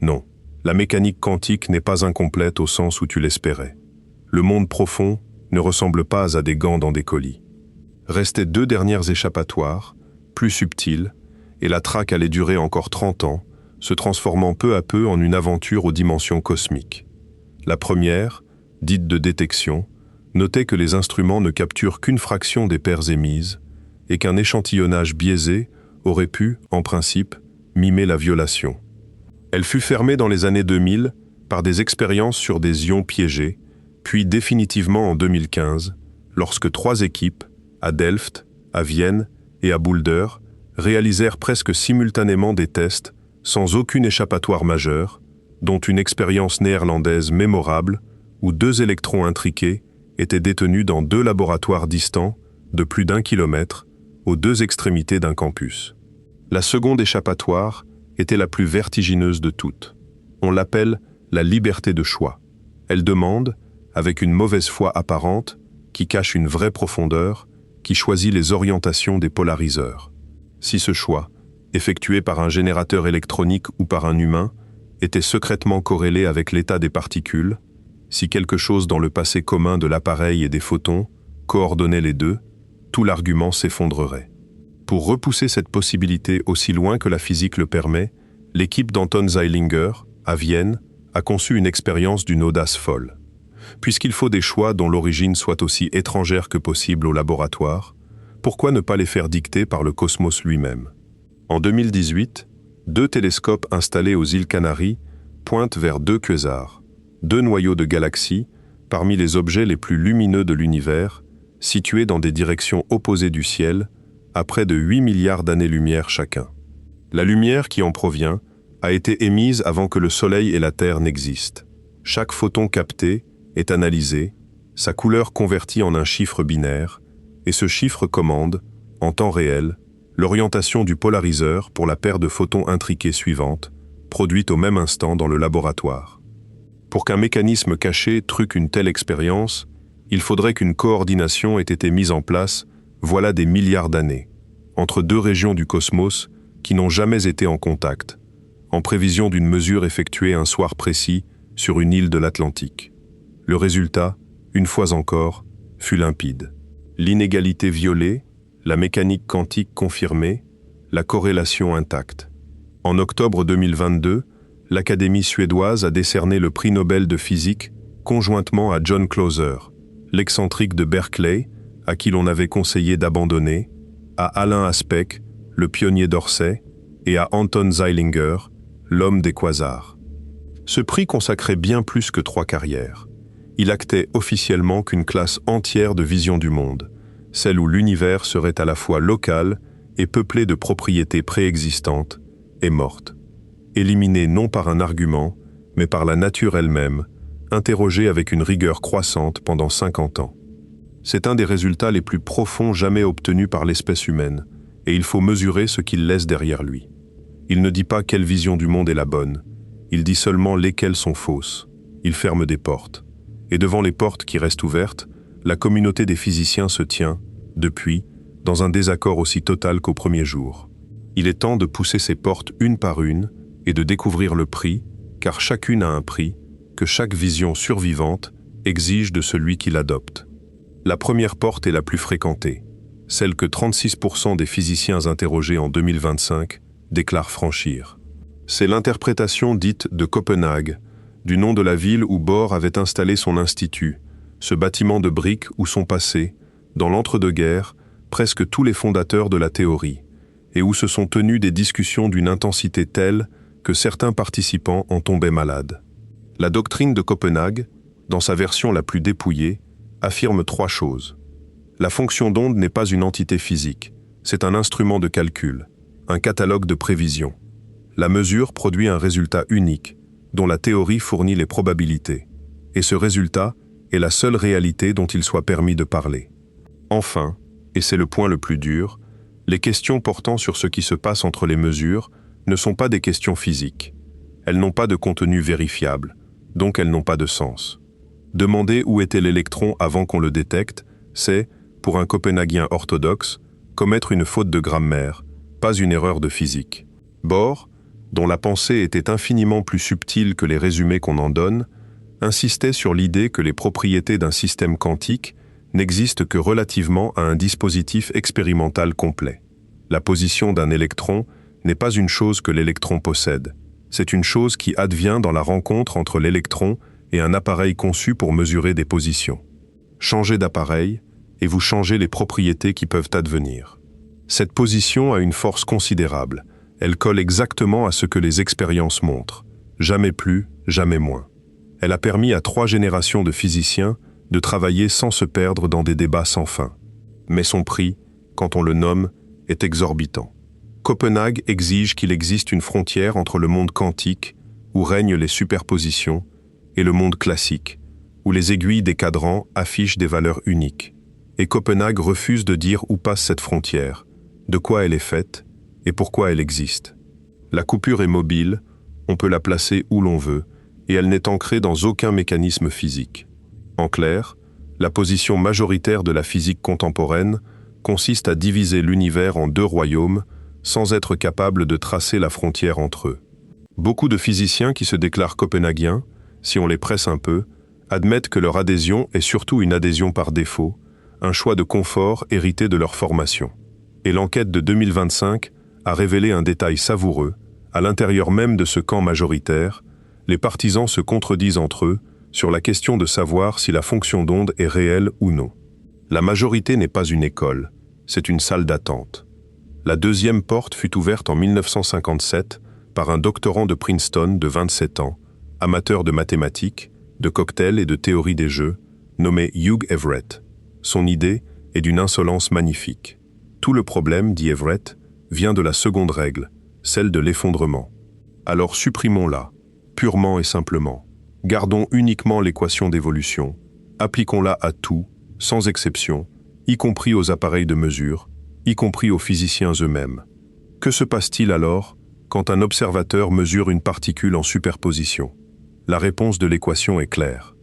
Non, la mécanique quantique n'est pas incomplète au sens où tu l'espérais. Le monde profond ne ressemble pas à des gants dans des colis. Restaient 2 dernières échappatoires, plus subtiles, et la traque allait durer encore 30 ans, se transformant peu à peu en une aventure aux dimensions cosmiques. La première, dite de détection, notait que les instruments ne capturent qu'une fraction des paires émises et qu'un échantillonnage biaisé aurait pu, en principe, mimer la violation. Elle fut fermée dans les années 2000 par des expériences sur des ions piégés, puis définitivement en 2015, lorsque 3 équipes, à Delft, à Vienne et à Boulder, réalisèrent presque simultanément des tests sans aucune échappatoire majeure, dont une expérience néerlandaise mémorable où 2 électrons intriqués étaient détenus dans 2 laboratoires distants de plus d'1 kilomètre aux 2 extrémités d'un campus. La seconde échappatoire était la plus vertigineuse de toutes. On l'appelle la liberté de choix. Elle demande, avec une mauvaise foi apparente, qui cache une vraie profondeur, qui choisit les orientations des polariseurs. Si ce choix, effectué par un générateur électronique ou par un humain, était secrètement corrélé avec l'état des particules, si quelque chose dans le passé commun de l'appareil et des photons coordonnait les 2, tout l'argument s'effondrerait. Pour repousser cette possibilité aussi loin que la physique le permet, l'équipe d'Anton Zeilinger, à Vienne, a conçu une expérience d'une audace folle. Puisqu'il faut des choix dont l'origine soit aussi étrangère que possible au laboratoire, pourquoi ne pas les faire dicter par le cosmos lui-même ? En 2018, 2 télescopes installés aux îles Canaries pointent vers 2 quasars, 2 noyaux de galaxies parmi les objets les plus lumineux de l'univers, situés dans des directions opposées du ciel, à près de 8 milliards d'années-lumière chacun. La lumière qui en provient a été émise avant que le Soleil et la Terre n'existent. Chaque photon capté est analysé, sa couleur convertie en un chiffre binaire, et ce chiffre commande, en temps réel, l'orientation du polariseur pour la paire de photons intriqués suivante, produite au même instant dans le laboratoire. Pour qu'un mécanisme caché truque une telle expérience, il faudrait qu'une coordination ait été mise en place, voilà des milliards d'années, entre deux régions du cosmos qui n'ont jamais été en contact, en prévision d'une mesure effectuée un soir précis sur une île de l'Atlantique. Le résultat, une fois encore, fut limpide. L'inégalité violée, la mécanique quantique confirmée, la corrélation intacte. En octobre 2022, l'Académie suédoise a décerné le prix Nobel de physique conjointement à John Clauser, l'excentrique de Berkeley, à qui l'on avait conseillé d'abandonner, à Alain Aspect, le pionnier d'Orsay, et à Anton Zeilinger, l'homme des quasars. Ce prix consacrait bien plus que 3 carrières. Il actait officiellement qu'une classe entière de vision du monde, celle où l'univers serait à la fois local et peuplé de propriétés préexistantes, est morte. Éliminée non par un argument, mais par la nature elle-même, interrogée avec une rigueur croissante pendant 50 ans. C'est un des résultats les plus profonds jamais obtenus par l'espèce humaine, et il faut mesurer ce qu'il laisse derrière lui. Il ne dit pas quelle vision du monde est la bonne, il dit seulement lesquelles sont fausses. Il ferme des portes. Et devant les portes qui restent ouvertes, la communauté des physiciens se tient, depuis, dans un désaccord aussi total qu'au premier jour. Il est temps de pousser ces portes une par une et de découvrir le prix, car chacune a un prix, que chaque vision survivante exige de celui qui l'adopte. La première porte est la plus fréquentée, celle que 36% des physiciens interrogés en 2025 déclarent franchir. C'est l'interprétation dite de Copenhague, du nom de la ville où Bohr avait installé son institut, ce bâtiment de briques où sont passés, dans l'entre-deux-guerres, presque tous les fondateurs de la théorie, et où se sont tenues des discussions d'une intensité telle que certains participants en tombaient malades. La doctrine de Copenhague, dans sa version la plus dépouillée, affirme 3 choses. La fonction d'onde n'est pas une entité physique, c'est un instrument de calcul, un catalogue de prévisions. La mesure produit un résultat unique, dont la théorie fournit les probabilités, et ce résultat est la seule réalité dont il soit permis de parler. Enfin, et c'est le point le plus dur, les questions portant sur ce qui se passe entre les mesures ne sont pas des questions physiques. Elles n'ont pas de contenu vérifiable, donc elles n'ont pas de sens. Demander où était l'électron avant qu'on le détecte, c'est, pour un Copenhaguien orthodoxe, commettre une faute de grammaire, pas une erreur de physique. Bohr, dont la pensée était infiniment plus subtile que les résumés qu'on en donne, insistait sur l'idée que les propriétés d'un système quantique n'existent que relativement à un dispositif expérimental complet. La position d'un électron n'est pas une chose que l'électron possède, c'est une chose qui advient dans la rencontre entre l'électron et un appareil conçu pour mesurer des positions. Changez d'appareil et vous changez les propriétés qui peuvent advenir. Cette position a une force considérable. Elle colle exactement à ce que les expériences montrent. Jamais plus, jamais moins. Elle a permis à 3 générations de physiciens de travailler sans se perdre dans des débats sans fin. Mais son prix, quand on le nomme, est exorbitant. Copenhague exige qu'il existe une frontière entre le monde quantique, où règnent les superpositions, et le monde classique, où les aiguilles des cadrans affichent des valeurs uniques. Et Copenhague refuse de dire où passe cette frontière, de quoi elle est faite, et pourquoi elle existe. La coupure est mobile, on peut la placer où l'on veut, et elle n'est ancrée dans aucun mécanisme physique. En clair, la position majoritaire de la physique contemporaine consiste à diviser l'univers en 2 royaumes sans être capable de tracer la frontière entre eux. Beaucoup de physiciens qui se déclarent copenhaguiens, si on les presse un peu, admettent que leur adhésion est surtout une adhésion par défaut, un choix de confort hérité de leur formation. Et l'enquête de 2025 a révélé un détail savoureux. À l'intérieur même de ce camp majoritaire, les partisans se contredisent entre eux sur la question de savoir si la fonction d'onde est réelle ou non. La majorité n'est pas une école, c'est une salle d'attente. La deuxième porte fut ouverte en 1957 par un doctorant de Princeton de 27 ans, amateur de mathématiques, de cocktails et de théorie des jeux, nommé Hugh Everett. Son idée est d'une insolence magnifique. Tout le problème, dit Everett, vient de la seconde règle, celle de l'effondrement. Alors supprimons-la, purement et simplement. Gardons uniquement l'équation d'évolution, appliquons-la à tout, sans exception, y compris aux appareils de mesure, y compris aux physiciens eux-mêmes. Que se passe-t-il alors quand un observateur mesure une particule en superposition? La réponse de l'équation est claire.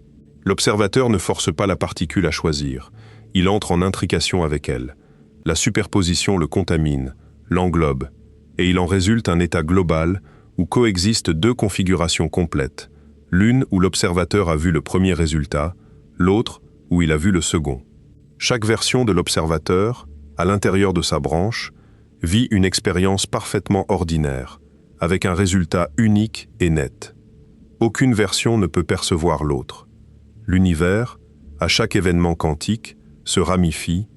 L'observateur ne force pas la particule à choisir, il entre en intrication avec elle. La superposition le contamine, l'englobe, et il en résulte un état global où coexistent deux configurations complètes, l'une où l'observateur a vu le premier résultat, l'autre où il a vu le second. Chaque version de l'observateur, à l'intérieur de sa branche, vit une expérience parfaitement ordinaire, avec un résultat unique et net. Aucune version ne peut percevoir l'autre. L'univers, à chaque événement quantique, se ramifie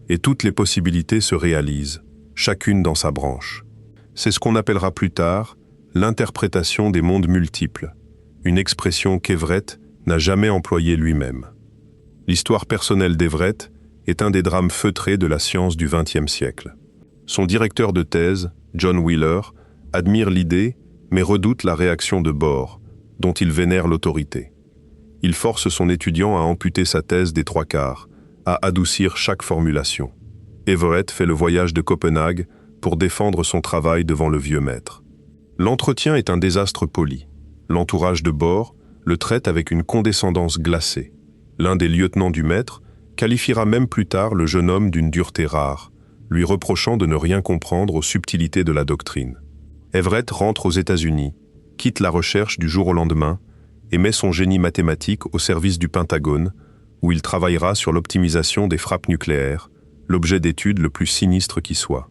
et toutes les possibilités se réalisent, chacune dans sa branche. C'est ce qu'on appellera plus tard l'interprétation des mondes multiples, une expression qu'Everett n'a jamais employée lui-même. L'histoire personnelle d'Everett est un des drames feutrés de la science du XXe siècle. Son directeur de thèse, John Wheeler, admire l'idée, mais redoute la réaction de Bohr, dont il vénère l'autorité. Il force son étudiant à amputer sa thèse des 3/4, à adoucir chaque formulation. Everett fait le voyage de Copenhague pour défendre son travail devant le vieux maître. L'entretien est un désastre poli. L'entourage de Bohr le traite avec une condescendance glacée. L'un des lieutenants du maître qualifiera même plus tard le jeune homme d'une dureté rare, lui reprochant de ne rien comprendre aux subtilités de la doctrine. Everett rentre aux États-Unis, quitte la recherche du jour au lendemain et met son génie mathématique au service du Pentagone, où il travaillera sur l'optimisation des frappes nucléaires, l'objet d'étude le plus sinistre qui soit.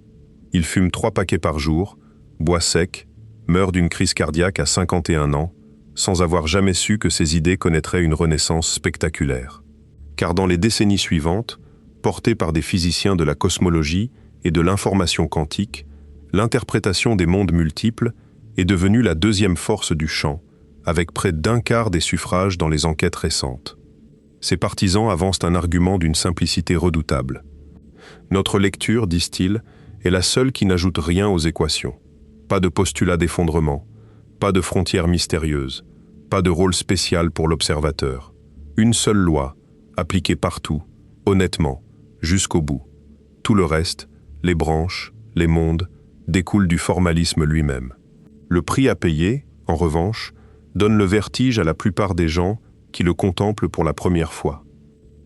Il fume 3 paquets par jour, boit sec, meurt d'une crise cardiaque à 51 ans, sans avoir jamais su que ses idées connaîtraient une renaissance spectaculaire. Car dans les décennies suivantes, portées par des physiciens de la cosmologie et de l'information quantique, l'interprétation des mondes multiples est devenue la deuxième force du champ, avec près d'1/4 des suffrages dans les enquêtes récentes. Ses partisans avancent un argument d'une simplicité redoutable. Notre lecture, disent-ils, est la seule qui n'ajoute rien aux équations. Pas de postulat d'effondrement, pas de frontières mystérieuses, pas de rôle spécial pour l'observateur. Une seule loi, appliquée partout, honnêtement, jusqu'au bout. Tout le reste, les branches, les mondes, découle du formalisme lui-même. Le prix à payer, en revanche, donne le vertige à la plupart des gens qui le contemplent pour la première fois.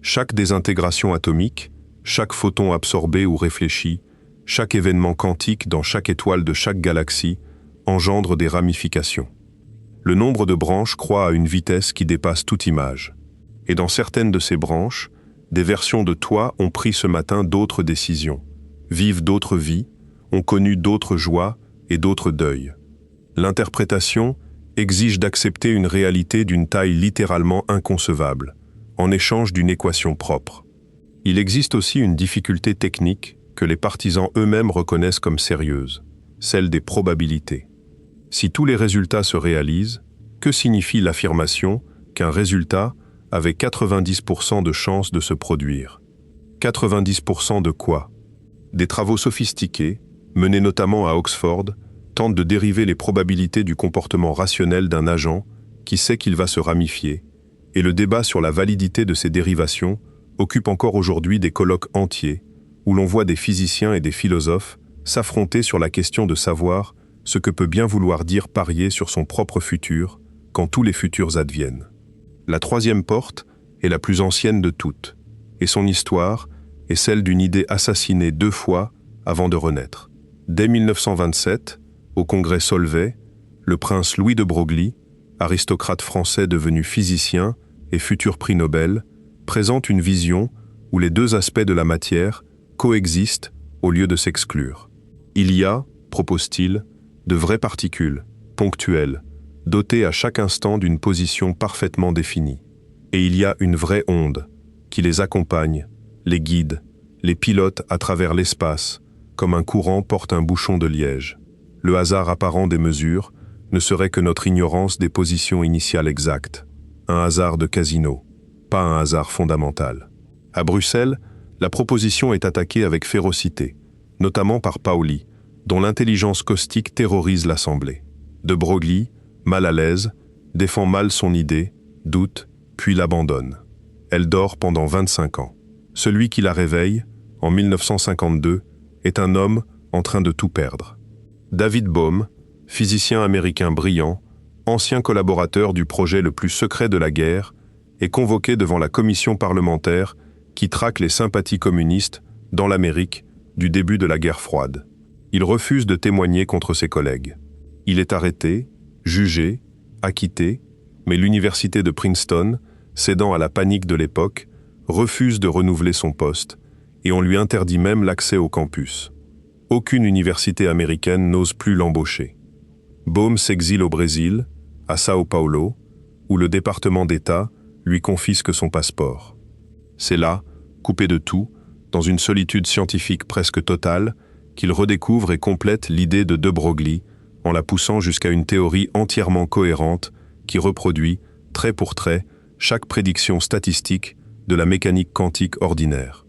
Chaque désintégration atomique, chaque photon absorbé ou réfléchi, chaque événement quantique dans chaque étoile de chaque galaxie engendre des ramifications. Le nombre de branches croît à une vitesse qui dépasse toute image. Et dans certaines de ces branches, des versions de toi ont pris ce matin d'autres décisions, vivent d'autres vies, ont connu d'autres joies et d'autres deuils. L'interprétation exige d'accepter une réalité d'une taille littéralement inconcevable, en échange d'une équation propre. Il existe aussi une difficulté technique que les partisans eux-mêmes reconnaissent comme sérieuse, celle des probabilités. Si tous les résultats se réalisent, que signifie l'affirmation qu'un résultat avait 90% de chances de se produire? 90% de quoi? Des travaux sophistiqués, menés notamment à Oxford, tentent de dériver les probabilités du comportement rationnel d'un agent qui sait qu'il va se ramifier, et le débat sur la validité de ces dérivations occupe encore aujourd'hui des colloques entiers, où l'on voit des physiciens et des philosophes s'affronter sur la question de savoir ce que peut bien vouloir dire parier sur son propre futur quand tous les futurs adviennent. La troisième porte est la plus ancienne de toutes, et son histoire est celle d'une idée assassinée 2 fois avant de renaître. Dès 1927, au congrès Solvay, le prince Louis de Broglie, aristocrate français devenu physicien et futur prix Nobel, présente une vision où les deux aspects de la matière coexistent au lieu de s'exclure. Il y a, propose-t-il, de vraies particules, ponctuelles, dotées à chaque instant d'une position parfaitement définie. Et il y a une vraie onde qui les accompagne, les guide, les pilote à travers l'espace, comme un courant porte un bouchon de liège. Le hasard apparent des mesures ne serait que notre ignorance des positions initiales exactes. Un hasard de casino, pas un hasard fondamental. À Bruxelles, la proposition est attaquée avec férocité, notamment par Pauli, dont l'intelligence caustique terrorise l'Assemblée. De Broglie, mal à l'aise, défend mal son idée, doute, puis l'abandonne. Elle dort pendant 25 ans. Celui qui la réveille, en 1952, est un homme en train de tout perdre. David Bohm, physicien américain brillant, ancien collaborateur du projet le plus secret de la guerre, est convoqué devant la commission parlementaire qui traque les sympathies communistes dans l'Amérique du début de la guerre froide. Il refuse de témoigner contre ses collègues. Il est arrêté, jugé, acquitté, mais l'université de Princeton, cédant à la panique de l'époque, refuse de renouveler son poste et on lui interdit même l'accès au campus. Aucune université américaine n'ose plus l'embaucher. Bohm s'exile au Brésil, à Sao Paulo, où le département d'État lui confisque son passeport. C'est là, coupé de tout, dans une solitude scientifique presque totale, qu'il redécouvre et complète l'idée de De Broglie en la poussant jusqu'à une théorie entièrement cohérente qui reproduit, trait pour trait, chaque prédiction statistique de la mécanique quantique ordinaire.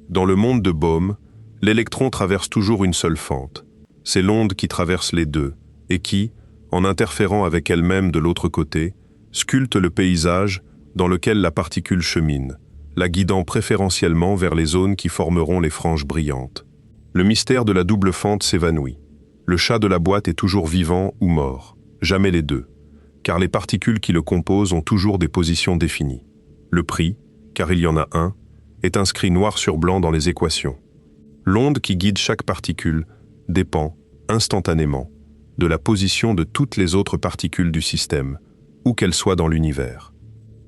Dans le monde de Bohm, l'électron traverse toujours une seule fente. C'est l'onde qui traverse les deux, et qui, en interférant avec elle-même de l'autre côté, sculpte le paysage dans lequel la particule chemine, la guidant préférentiellement vers les zones qui formeront les franges brillantes. Le mystère de la double fente s'évanouit. Le chat de la boîte est toujours vivant ou mort, jamais les deux, car les particules qui le composent ont toujours des positions définies. Le prix, car il y en a un, est inscrit noir sur blanc dans les équations. L'onde qui guide chaque particule dépend, instantanément, de la position de toutes les autres particules du système, où qu'elles soient dans l'univers.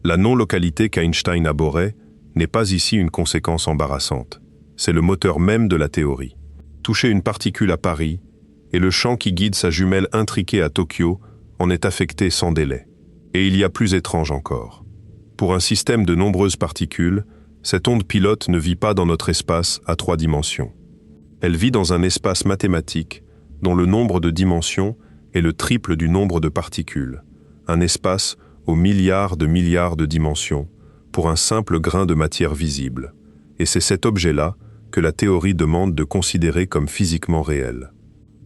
La non-localité qu'Einstein abhorrait n'est pas ici une conséquence embarrassante. C'est le moteur même de la théorie. Toucher une particule à Paris, et le champ qui guide sa jumelle intriquée à Tokyo en est affecté sans délai. Et il y a plus étrange encore. Pour un système de nombreuses particules, cette onde pilote ne vit pas dans notre espace à 3 dimensions. Elle vit dans un espace mathématique dont le nombre de dimensions est le triple du nombre de particules, un espace aux milliards de dimensions, pour un simple grain de matière visible. Et c'est cet objet-là que la théorie demande de considérer comme physiquement réel.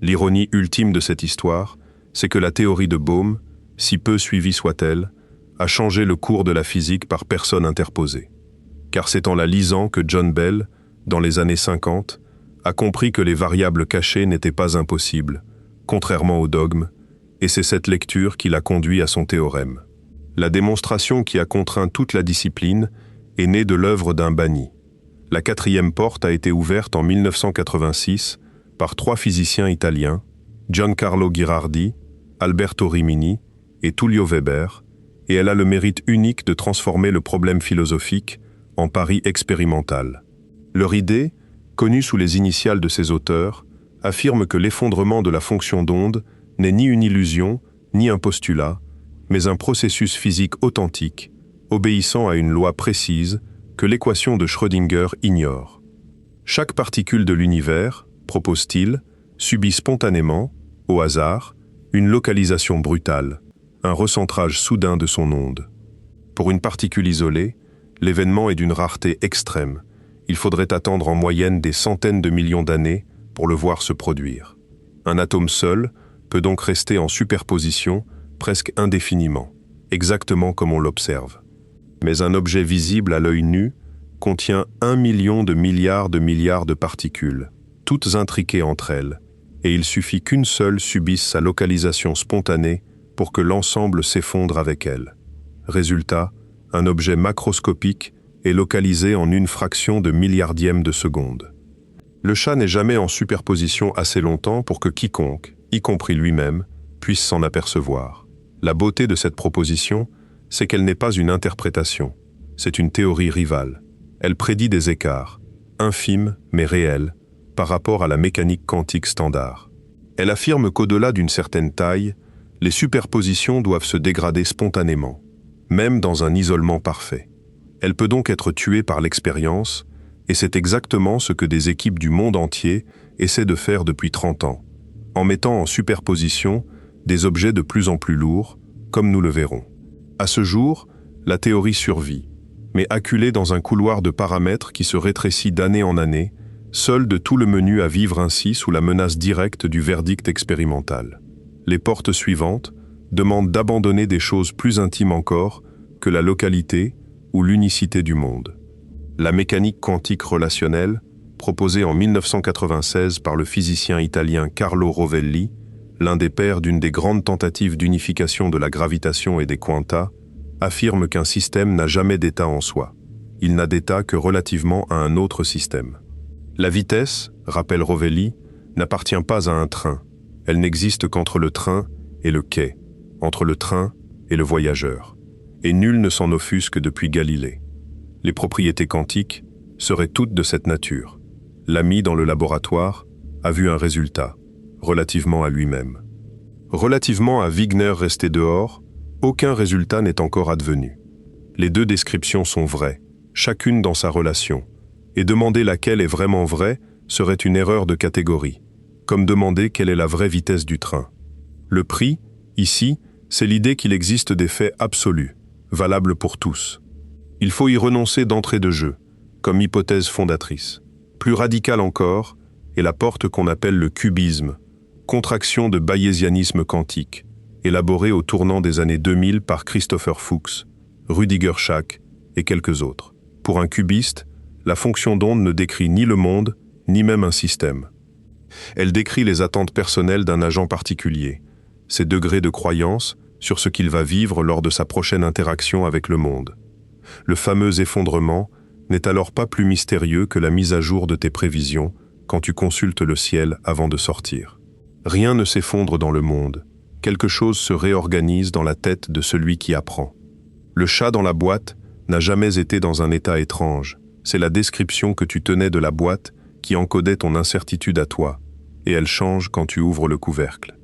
L'ironie ultime de cette histoire, c'est que la théorie de Bohm, si peu suivie soit-elle, a changé le cours de la physique par personne interposée. Car c'est en la lisant que John Bell, dans les années 50, a compris que les variables cachées n'étaient pas impossibles, contrairement au dogme, et c'est cette lecture qui l'a conduit à son théorème. La démonstration qui a contraint toute la discipline est née de l'œuvre d'un banni. La 4e porte a été ouverte en 1986 par 3 physiciens italiens, Giancarlo Ghirardi, Alberto Rimini et Tullio Weber, et elle a le mérite unique de transformer le problème philosophique en pari expérimental. Leur idée, connue sous les initiales de ses auteurs, affirme que l'effondrement de la fonction d'onde n'est ni une illusion, ni un postulat, mais un processus physique authentique, obéissant à une loi précise que l'équation de Schrödinger ignore. Chaque particule de l'univers, propose-t-il, subit spontanément, au hasard, une localisation brutale, un recentrage soudain de son onde. Pour une particule isolée, l'événement est d'une rareté extrême. Il faudrait attendre en moyenne des centaines de millions d'années pour le voir se produire. Un atome seul peut donc rester en superposition presque indéfiniment, exactement comme on l'observe. Mais un objet visible à l'œil nu contient 1 million de milliards de particules, toutes intriquées entre elles, et il suffit qu'une seule subisse sa localisation spontanée pour que l'ensemble s'effondre avec elle. Résultat, un objet macroscopique est localisé en une fraction de milliardième de seconde. Le chat n'est jamais en superposition assez longtemps pour que quiconque, y compris lui-même, puisse s'en apercevoir. La beauté de cette proposition, c'est qu'elle n'est pas une interprétation, c'est une théorie rivale. Elle prédit des écarts, infimes mais réels, par rapport à la mécanique quantique standard. Elle affirme qu'au-delà d'une certaine taille, les superpositions doivent se dégrader spontanément, même dans un isolement parfait. Elle peut donc être tuée par l'expérience, et c'est exactement ce que des équipes du monde entier essaient de faire depuis 30 ans, en mettant en superposition des objets de plus en plus lourds, comme nous le verrons. À ce jour, la théorie survit, mais acculée dans un couloir de paramètres qui se rétrécit d'année en année, seule de tout le menu à vivre ainsi sous la menace directe du verdict expérimental. Les portes suivantes demandent d'abandonner des choses plus intimes encore que la localité ou l'unicité du monde. La mécanique quantique relationnelle, proposé en 1996 par le physicien italien Carlo Rovelli, l'un des pères d'une des grandes tentatives d'unification de la gravitation et des quanta, affirme qu'un système n'a jamais d'état en soi. Il n'a d'état que relativement à un autre système. La vitesse, rappelle Rovelli, n'appartient pas à un train. Elle n'existe qu'entre le train et le quai, entre le train et le voyageur. Et nul ne s'en offusque depuis Galilée. Les propriétés quantiques seraient toutes de cette nature. L'ami dans le laboratoire a vu un résultat, relativement à lui-même. Relativement à Wigner resté dehors, aucun résultat n'est encore advenu. Les deux descriptions sont vraies, chacune dans sa relation, et demander laquelle est vraiment vraie serait une erreur de catégorie, comme demander quelle est la vraie vitesse du train. Le prix, ici, c'est l'idée qu'il existe des faits absolus, valables pour tous. Il faut y renoncer d'entrée de jeu, comme hypothèse fondatrice. Plus radicale encore est la porte qu'on appelle le cubisme, contraction de bayésianisme quantique, élaborée au tournant des années 2000 par Christopher Fuchs, Rüdiger Schack et quelques autres. Pour un cubiste, la fonction d'onde ne décrit ni le monde, ni même un système. Elle décrit les attentes personnelles d'un agent particulier, ses degrés de croyance sur ce qu'il va vivre lors de sa prochaine interaction avec le monde. Le fameux effondrement n'est alors pas plus mystérieux que la mise à jour de tes prévisions quand tu consultes le ciel avant de sortir. Rien ne s'effondre dans le monde, quelque chose se réorganise dans la tête de celui qui apprend. Le chat dans la boîte n'a jamais été dans un état étrange, c'est la description que tu tenais de la boîte qui encodait ton incertitude à toi, et elle change quand tu ouvres le couvercle.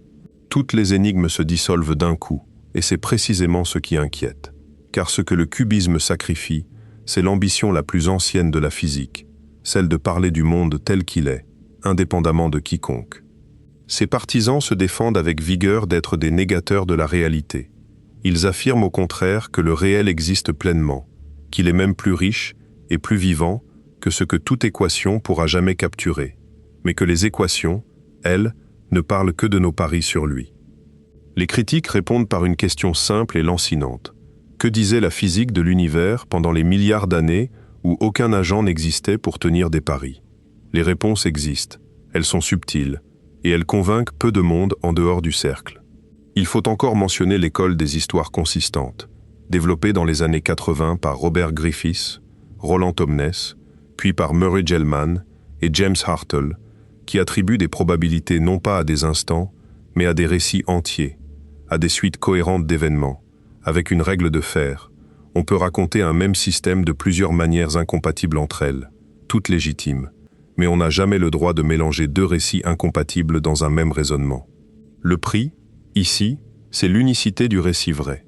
Toutes les énigmes se dissolvent d'un coup, et c'est précisément ce qui inquiète. Car ce que le cubisme sacrifie, c'est l'ambition la plus ancienne de la physique, celle de parler du monde tel qu'il est, indépendamment de quiconque. Ses partisans se défendent avec vigueur d'être des négateurs de la réalité. Ils affirment au contraire que le réel existe pleinement, qu'il est même plus riche et plus vivant que ce que toute équation pourra jamais capturer, mais que les équations, elles, ne parlent que de nos paris sur lui. Les critiques répondent par une question simple et lancinante. Que disait la physique de l'univers pendant les milliards d'années où aucun agent n'existait pour tenir des paris? Les réponses existent, elles sont subtiles, et elles convainquent peu de monde en dehors du cercle. Il faut encore mentionner l'école des histoires consistantes, développée dans les années 80 par Robert Griffiths, Roland Omnes, puis par Murray Gell-Mann et James Hartle, qui attribue des probabilités non pas à des instants, mais à des récits entiers, à des suites cohérentes d'événements. Avec une règle de fer, on peut raconter un même système de plusieurs manières incompatibles entre elles, toutes légitimes, mais on n'a jamais le droit de mélanger deux récits incompatibles dans un même raisonnement. Le prix, ici, c'est l'unicité du récit vrai.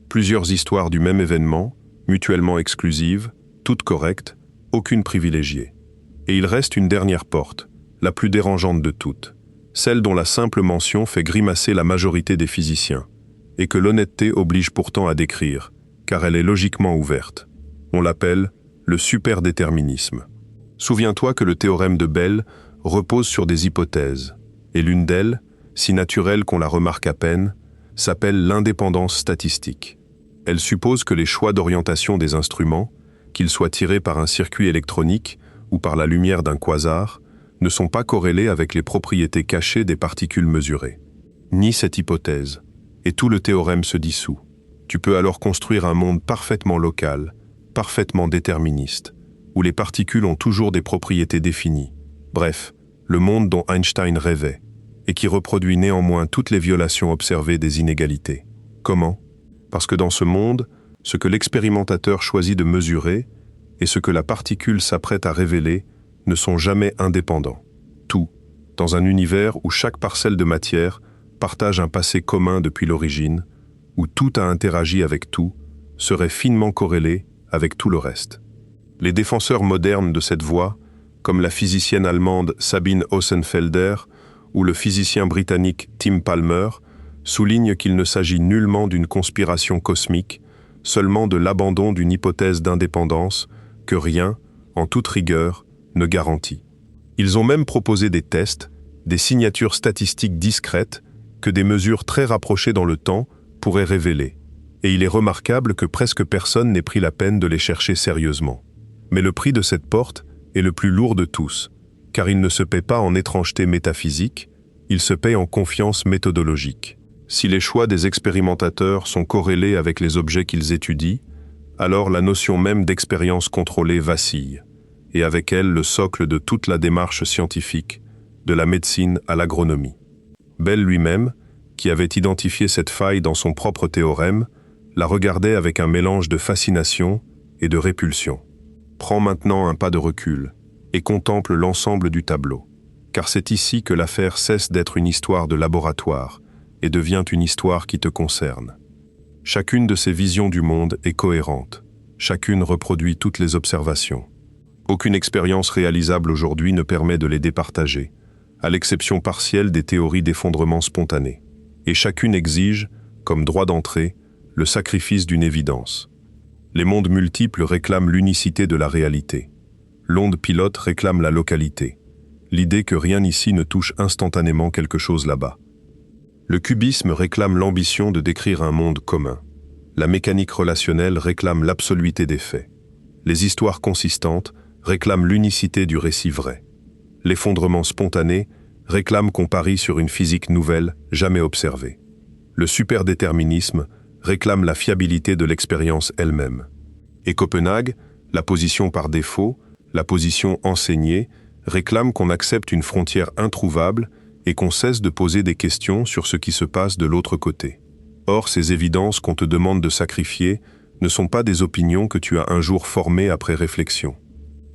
Plusieurs histoires du même événement, mutuellement exclusives, toutes correctes, aucune privilégiée. Et il reste une dernière porte, la plus dérangeante de toutes, celle dont la simple mention fait grimacer la majorité des physiciens, et que l'honnêteté oblige pourtant à décrire, car elle est logiquement ouverte. On l'appelle le superdéterminisme. Souviens-toi que le théorème de Bell repose sur des hypothèses, et l'une d'elles, si naturelle qu'on la remarque à peine, s'appelle l'indépendance statistique. Elle suppose que les choix d'orientation des instruments, qu'ils soient tirés par un circuit électronique ou par la lumière d'un quasar, ne sont pas corrélés avec les propriétés cachées des particules mesurées. Ni cette hypothèse, et tout le théorème se dissout. Tu peux alors construire un monde parfaitement local, parfaitement déterministe, où les particules ont toujours des propriétés définies. Bref, le monde dont Einstein rêvait, et qui reproduit néanmoins toutes les violations observées des inégalités. Comment? Parce que dans ce monde, ce que l'expérimentateur choisit de mesurer et ce que la particule s'apprête à révéler ne sont jamais indépendants. Tout, dans un univers où chaque parcelle de matière partage un passé commun depuis l'origine, où tout a interagi avec tout, serait finement corrélé avec tout le reste. Les défenseurs modernes de cette voie, comme la physicienne allemande Sabine Hossenfelder ou le physicien britannique Tim Palmer, soulignent qu'il ne s'agit nullement d'une conspiration cosmique, seulement de l'abandon d'une hypothèse d'indépendance que rien, en toute rigueur, ne garantit. Ils ont même proposé des tests, des signatures statistiques discrètes que des mesures très rapprochées dans le temps pourraient révéler. Et il est remarquable que presque personne n'ait pris la peine de les chercher sérieusement. Mais le prix de cette porte est le plus lourd de tous, car il ne se paie pas en étrangeté métaphysique, il se paie en confiance méthodologique. Si les choix des expérimentateurs sont corrélés avec les objets qu'ils étudient, alors la notion même d'expérience contrôlée vacille, et avec elle le socle de toute la démarche scientifique, de la médecine à l'agronomie. Bell lui-même, qui avait identifié cette faille dans son propre théorème, la regardait avec un mélange de fascination et de répulsion. Prends maintenant un pas de recul et contemple l'ensemble du tableau, car c'est ici que l'affaire cesse d'être une histoire de laboratoire et devient une histoire qui te concerne. Chacune de ces visions du monde est cohérente, chacune reproduit toutes les observations. Aucune expérience réalisable aujourd'hui ne permet de les départager, à l'exception partielle des théories d'effondrement spontané. Et chacune exige, comme droit d'entrée, le sacrifice d'une évidence. Les mondes multiples réclament l'unicité de la réalité. L'onde pilote réclame la localité. L'idée que rien ici ne touche instantanément quelque chose là-bas. Le cubisme réclame l'ambition de décrire un monde commun. La mécanique relationnelle réclame l'absoluité des faits. Les histoires consistantes réclament l'unicité du récit vrai. L'effondrement spontané réclame qu'on parie sur une physique nouvelle, jamais observée. Le superdéterminisme réclame la fiabilité de l'expérience elle-même. Et Copenhague, la position par défaut, la position enseignée, réclame qu'on accepte une frontière introuvable et qu'on cesse de poser des questions sur ce qui se passe de l'autre côté. Or, ces évidences qu'on te demande de sacrifier ne sont pas des opinions que tu as un jour formées après réflexion.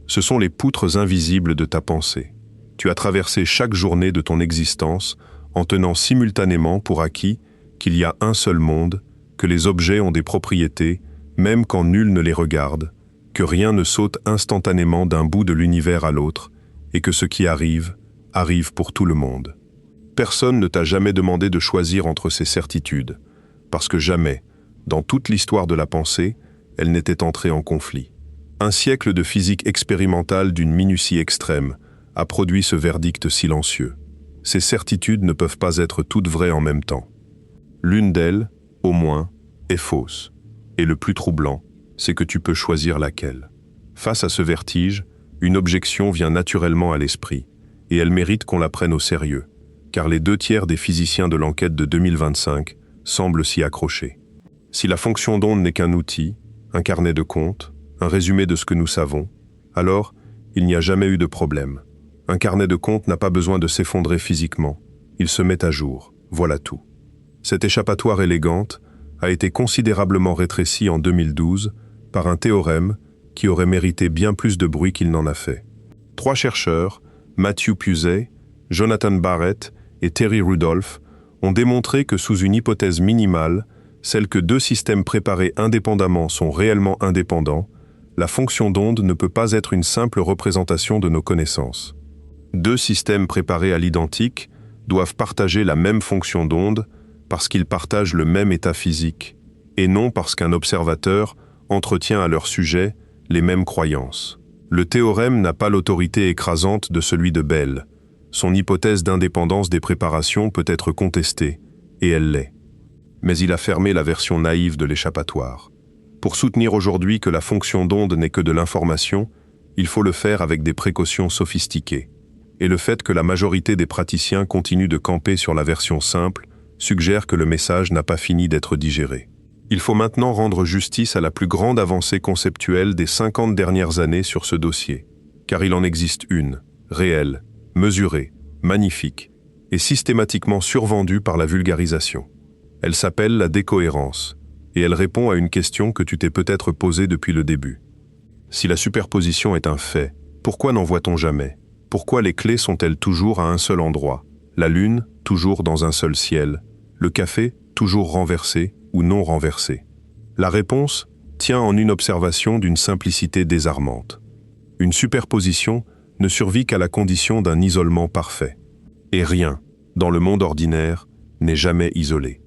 Ce sont les poutres invisibles de ta pensée. Tu as traversé chaque journée de ton existence en tenant simultanément pour acquis qu'il y a un seul monde, que les objets ont des propriétés, même quand nul ne les regarde, que rien ne saute instantanément d'un bout de l'univers à l'autre, et que ce qui arrive, arrive pour tout le monde. Personne ne t'a jamais demandé de choisir entre ces certitudes, parce que jamais, dans toute l'histoire de la pensée, elle n'était entrée en conflit. Un siècle de physique expérimentale d'une minutie extrême a produit ce verdict silencieux. Ces certitudes ne peuvent pas être toutes vraies en même temps. L'une d'elles, au moins, est fausse. Et le plus troublant, c'est que tu peux choisir laquelle. Face à ce vertige, une objection vient naturellement à l'esprit, et elle mérite qu'on la prenne au sérieux, car les 2/3 des physiciens de l'enquête de 2025 semblent s'y accrocher. Si la fonction d'onde n'est qu'un outil, un carnet de comptes, un résumé de ce que nous savons, alors il n'y a jamais eu de problème. Un carnet de comptes n'a pas besoin de s'effondrer physiquement, il se met à jour, voilà tout. Cette échappatoire élégante a été considérablement rétrécie en 2012 par un théorème qui aurait mérité bien plus de bruit qu'il n'en a fait. 3 chercheurs, Matthew Pusey, Jonathan Barrett et Terry Rudolph, ont démontré que sous une hypothèse minimale, celle que 2 systèmes préparés indépendamment sont réellement indépendants, la fonction d'onde ne peut pas être une simple représentation de nos connaissances. 2 systèmes préparés à l'identique doivent partager la même fonction d'onde parce qu'ils partagent le même état physique, et non parce qu'un observateur entretient à leur sujet les mêmes croyances. Le théorème n'a pas l'autorité écrasante de celui de Bell. Son hypothèse d'indépendance des préparations peut être contestée, et elle l'est. Mais il a fermé la version naïve de l'échappatoire. Pour soutenir aujourd'hui que la fonction d'onde n'est que de l'information, il faut le faire avec des précautions sophistiquées. Et le fait que la majorité des praticiens continuent de camper sur la version simple suggère que le message n'a pas fini d'être digéré. Il faut maintenant rendre justice à la plus grande avancée conceptuelle des 50 dernières années sur ce dossier, car il en existe une, réelle, mesurée, magnifique, et systématiquement survendue par la vulgarisation. Elle s'appelle la décohérence, et elle répond à une question que tu t'es peut-être posée depuis le début. Si la superposition est un fait, pourquoi n'en voit-on jamais? Pourquoi les clés sont-elles toujours à un seul endroit? La lune, toujours dans un seul ciel? Le café, toujours renversé ou non renversé? La réponse tient en une observation d'une simplicité désarmante. Une superposition ne survit qu'à la condition d'un isolement parfait. Et rien, dans le monde ordinaire, n'est jamais isolé.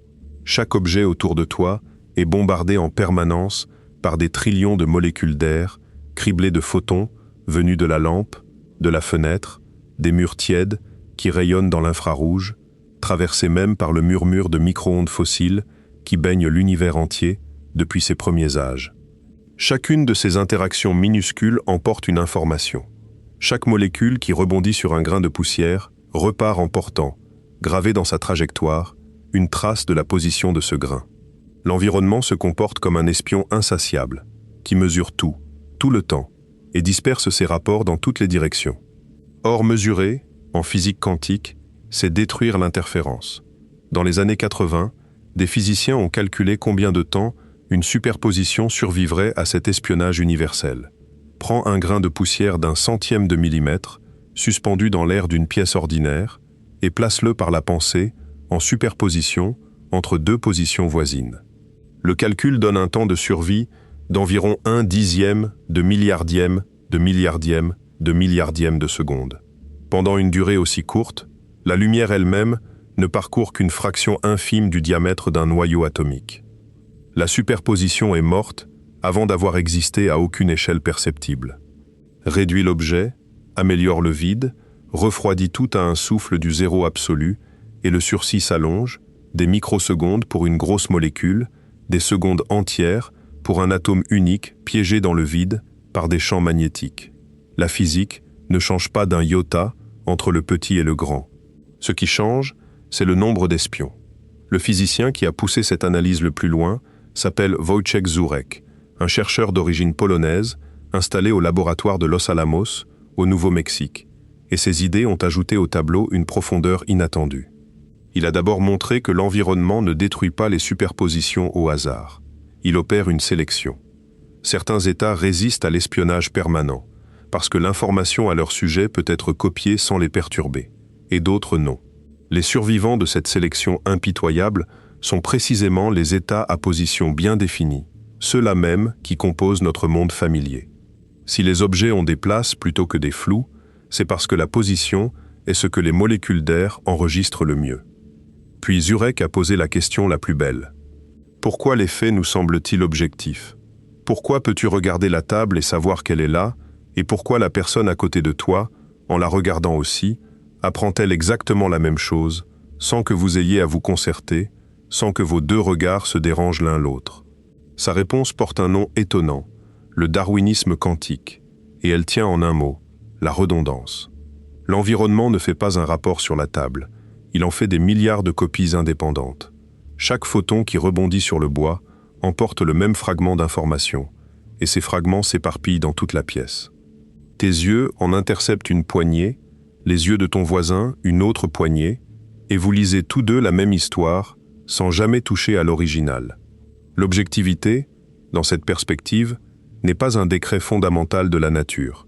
Chaque objet autour de toi est bombardé en permanence par des trillions de molécules d'air, criblées de photons venus de la lampe, de la fenêtre, des murs tièdes qui rayonnent dans l'infrarouge, traversés même par le murmure de micro-ondes fossiles qui baignent l'univers entier depuis ses premiers âges. Chacune de ces interactions minuscules emporte une information. Chaque molécule qui rebondit sur un grain de poussière repart en portant, gravé dans sa trajectoire, une trace de la position de ce grain. L'environnement se comporte comme un espion insatiable, qui mesure tout le temps, et disperse ses rapports dans toutes les directions. Or, mesurer, en physique quantique, c'est détruire l'interférence. Dans les années 80, des physiciens ont calculé combien de temps une superposition survivrait à cet espionnage universel. Prends un grain de poussière d'un centième de millimètre, suspendu dans l'air d'une pièce ordinaire, et place-le par la pensée, en superposition, entre deux positions voisines. Le calcul donne un temps de survie d'environ 1/10 de milliardième de milliardième de milliardième de seconde. Pendant une durée aussi courte, la lumière elle-même ne parcourt qu'une fraction infime du diamètre d'un noyau atomique. La superposition est morte avant d'avoir existé à aucune échelle perceptible. Réduit l'objet, améliore le vide, refroidit tout à un souffle du zéro absolu, et le sursis s'allonge, des microsecondes pour une grosse molécule, des secondes entières pour un atome unique piégé dans le vide par des champs magnétiques. La physique ne change pas d'un iota entre le petit et le grand. Ce qui change, c'est le nombre d'espions. Le physicien qui a poussé cette analyse le plus loin s'appelle Wojciech Żurek, un chercheur d'origine polonaise installé au laboratoire de Los Alamos, au Nouveau-Mexique, et ses idées ont ajouté au tableau une profondeur inattendue. Il a d'abord montré que l'environnement ne détruit pas les superpositions au hasard. Il opère une sélection. Certains États résistent à l'espionnage permanent, parce que l'information à leur sujet peut être copiée sans les perturber, et d'autres non. Les survivants de cette sélection impitoyable sont précisément les États à position bien définie, ceux-là même qui composent notre monde familier. Si les objets ont des places plutôt que des flous, c'est parce que la position est ce que les molécules d'air enregistrent le mieux. Puis Żurek a posé la question la plus belle. Pourquoi les faits nous semblent-ils objectifs? Pourquoi peux-tu regarder la table et savoir qu'elle est là, et pourquoi la personne à côté de toi, en la regardant aussi, apprend-elle exactement la même chose, sans que vous ayez à vous concerter, sans que vos deux regards se dérangent l'un l'autre? Sa réponse porte un nom étonnant, le darwinisme quantique, et elle tient en un mot, la redondance. L'environnement ne fait pas un rapport sur la table, il en fait des milliards de copies indépendantes. Chaque photon qui rebondit sur le bois emporte le même fragment d'information, et ces fragments s'éparpillent dans toute la pièce. Tes yeux en interceptent une poignée, les yeux de ton voisin une autre poignée, et vous lisez tous deux la même histoire, sans jamais toucher à l'original. L'objectivité, dans cette perspective, n'est pas un décret fondamental de la nature.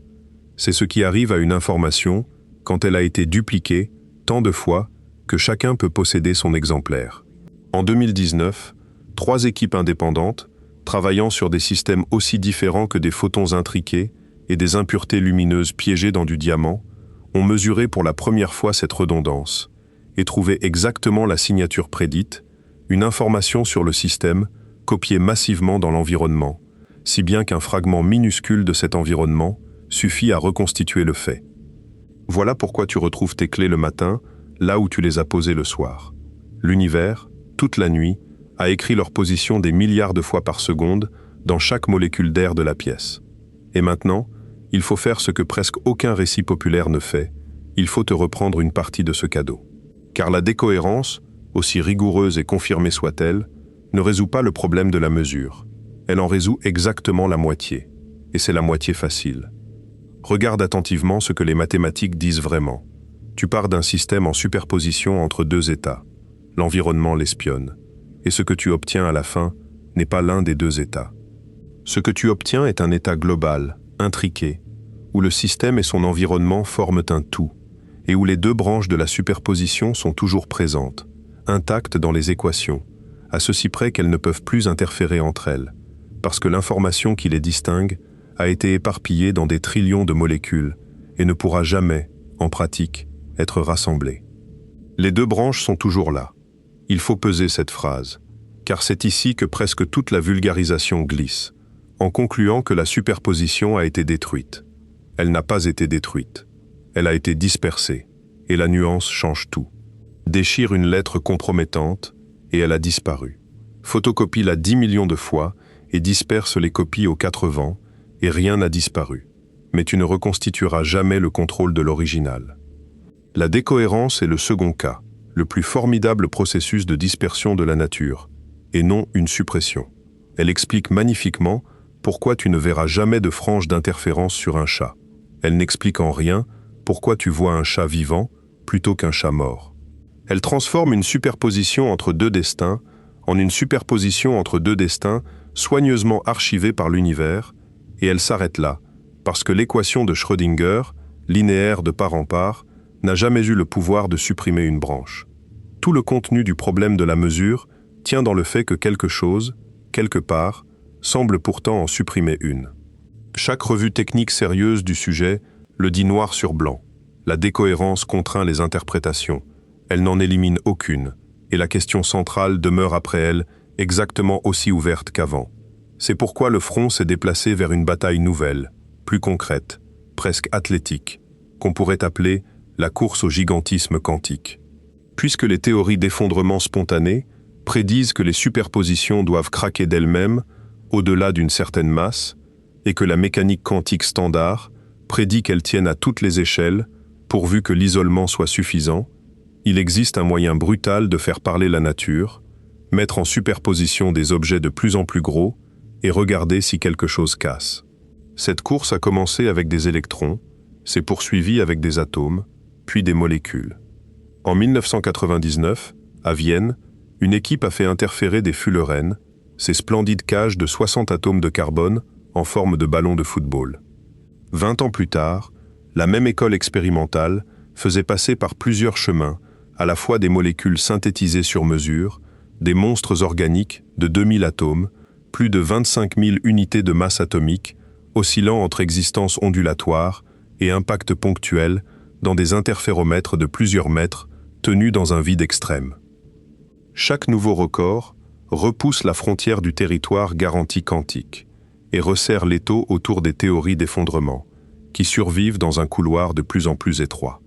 C'est ce qui arrive à une information quand elle a été dupliquée tant de fois que chacun peut posséder son exemplaire. En 2019, 3 équipes indépendantes, travaillant sur des systèmes aussi différents que des photons intriqués et des impuretés lumineuses piégées dans du diamant, ont mesuré pour la première fois cette redondance et trouvé exactement la signature prédite, une information sur le système copiée massivement dans l'environnement, si bien qu'un fragment minuscule de cet environnement suffit à reconstituer le fait. Voilà pourquoi tu retrouves tes clés le matin, là où tu les as posées le soir. L'univers, toute la nuit, a écrit leur position des milliards de fois par seconde dans chaque molécule d'air de la pièce. Et maintenant, il faut faire ce que presque aucun récit populaire ne fait, il faut te reprendre une partie de ce cadeau. Car la décohérence, aussi rigoureuse et confirmée soit-elle, ne résout pas le problème de la mesure. Elle en résout exactement la moitié, et c'est la moitié facile. Regarde attentivement ce que les mathématiques disent vraiment. Tu pars d'un système en superposition entre deux états. L'environnement l'espionne. Et ce que tu obtiens à la fin n'est pas l'un des deux états. Ce que tu obtiens est un état global, intriqué, où le système et son environnement forment un tout, et où les deux branches de la superposition sont toujours présentes, intactes dans les équations, à ceci près qu'elles ne peuvent plus interférer entre elles, parce que l'information qui les distingue a été éparpillée dans des trillions de molécules et ne pourra jamais, en pratique, être rassemblée. Les deux branches sont toujours là. Il faut peser cette phrase, car c'est ici que presque toute la vulgarisation glisse, en concluant que la superposition a été détruite. Elle n'a pas été détruite. Elle a été dispersée, et la nuance change tout. Déchire une lettre compromettante, et elle a disparu. Photocopie la 10 millions de fois, et disperse les copies aux 4 vents, et rien n'a disparu. mais tu ne reconstitueras jamais le contrôle de l'original. La décohérence est le second cas, le plus formidable processus de dispersion de la nature, et non une suppression. Elle explique magnifiquement pourquoi tu ne verras jamais de frange d'interférence sur un chat. Elle n'explique en rien pourquoi tu vois un chat vivant plutôt qu'un chat mort. Elle transforme une superposition entre deux destins en une superposition entre deux destins soigneusement archivés par l'univers, et elle s'arrête là, parce que l'équation de Schrödinger, linéaire de part en part, n'a jamais eu le pouvoir de supprimer une branche. Tout le contenu du problème de la mesure tient dans le fait que quelque chose, quelque part, semble pourtant en supprimer une. Chaque revue technique sérieuse du sujet le dit noir sur blanc. La décohérence contraint les interprétations. Elle n'en élimine aucune, et la question centrale demeure après elle exactement aussi ouverte qu'avant. C'est pourquoi le front s'est déplacé vers une bataille nouvelle, plus concrète, presque athlétique, qu'on pourrait appeler la course au gigantisme quantique. Puisque les théories d'effondrement spontané prédisent que les superpositions doivent craquer d'elles-mêmes au-delà d'une certaine masse, et que la mécanique quantique standard prédit qu'elles tiennent à toutes les échelles, pourvu que l'isolement soit suffisant, il existe un moyen brutal de faire parler la nature, mettre en superposition des objets de plus en plus gros et regarder si quelque chose casse. Cette course a commencé avec des électrons, s'est poursuivie avec des atomes, puis des molécules. En 1999, à Vienne, une équipe a fait interférer des fullerenes, ces splendides cages de 60 atomes de carbone en forme de ballon de football. 20 ans plus tard, la même école expérimentale faisait passer par plusieurs chemins à la fois des molécules synthétisées sur mesure, des monstres organiques de 2000 atomes, plus de 25 000 unités de masse atomique, oscillant entre existence ondulatoire et impact ponctuel dans des interféromètres de plusieurs mètres tenus dans un vide extrême. Chaque nouveau record repousse la frontière du territoire garanti quantique et resserre l'étau autour des théories d'effondrement, qui survivent dans un couloir de plus en plus étroit.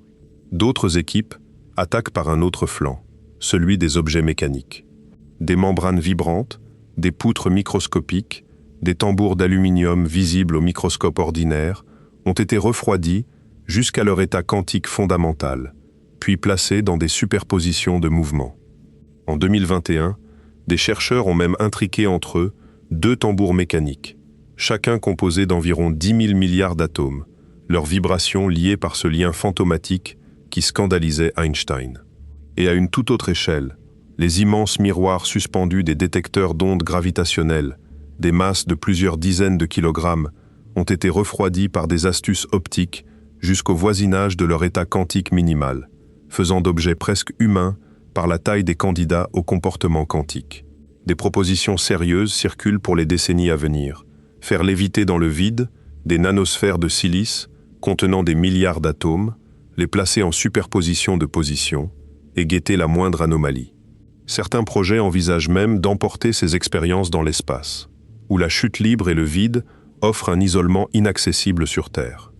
D'autres équipes attaquent par un autre flanc, celui des objets mécaniques. Des membranes vibrantes, des poutres microscopiques, des tambours d'aluminium visibles au microscope ordinaire ont été refroidis jusqu'à leur état quantique fondamental, puis placés dans des superpositions de mouvements. En 2021, des chercheurs ont même intriqué entre eux 2 tambours mécaniques, chacun composé d'environ 10 000 milliards d'atomes, leurs vibrations liées par ce lien fantomatique qui scandalisait Einstein. Et à une toute autre échelle, les immenses miroirs suspendus des détecteurs d'ondes gravitationnelles, des masses de plusieurs dizaines de kilogrammes, ont été refroidis par des astuces optiques jusqu'au voisinage de leur état quantique minimal, faisant d'objets presque humains par la taille des candidats au comportement quantique. Des propositions sérieuses circulent pour les décennies à venir. Faire léviter dans le vide des nanosphères de silice contenant des milliards d'atomes, les placer en superposition de positions et guetter la moindre anomalie. Certains projets envisagent même d'emporter ces expériences dans l'espace, où la chute libre et le vide offrent un isolement inaccessible sur Terre.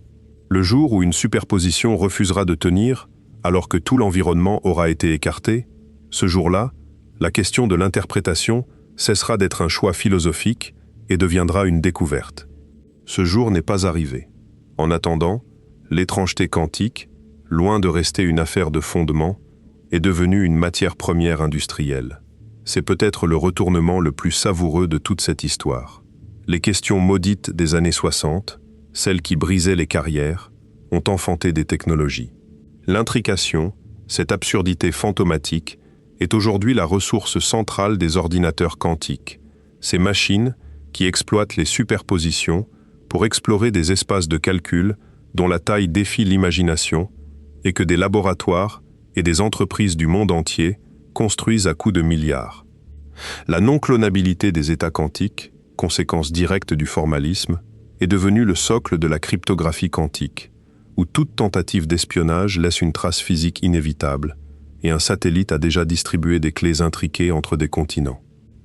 Le jour où une superposition refusera de tenir, alors que tout l'environnement aura été écarté, ce jour-là, la question de l'interprétation cessera d'être un choix philosophique et deviendra une découverte. Ce jour n'est pas arrivé. En attendant, l'étrangeté quantique, loin de rester une affaire de fondement, est devenue une matière première industrielle. C'est peut-être le retournement le plus savoureux de toute cette histoire. Les questions maudites des années 60, celles qui brisaient les carrières, ont enfanté des technologies. L'intrication, cette absurdité fantomatique, est aujourd'hui la ressource centrale des ordinateurs quantiques, ces machines qui exploitent les superpositions pour explorer des espaces de calcul dont la taille défie l'imagination et que des laboratoires et des entreprises du monde entier construisent à coups de milliards. La non-clonabilité des états quantiques, conséquence directe du formalisme, est devenue le socle de la cryptographie quantique, où toute tentative d'espionnage laisse une trace physique inévitable, et un satellite a déjà distribué des clés intriquées entre des continents.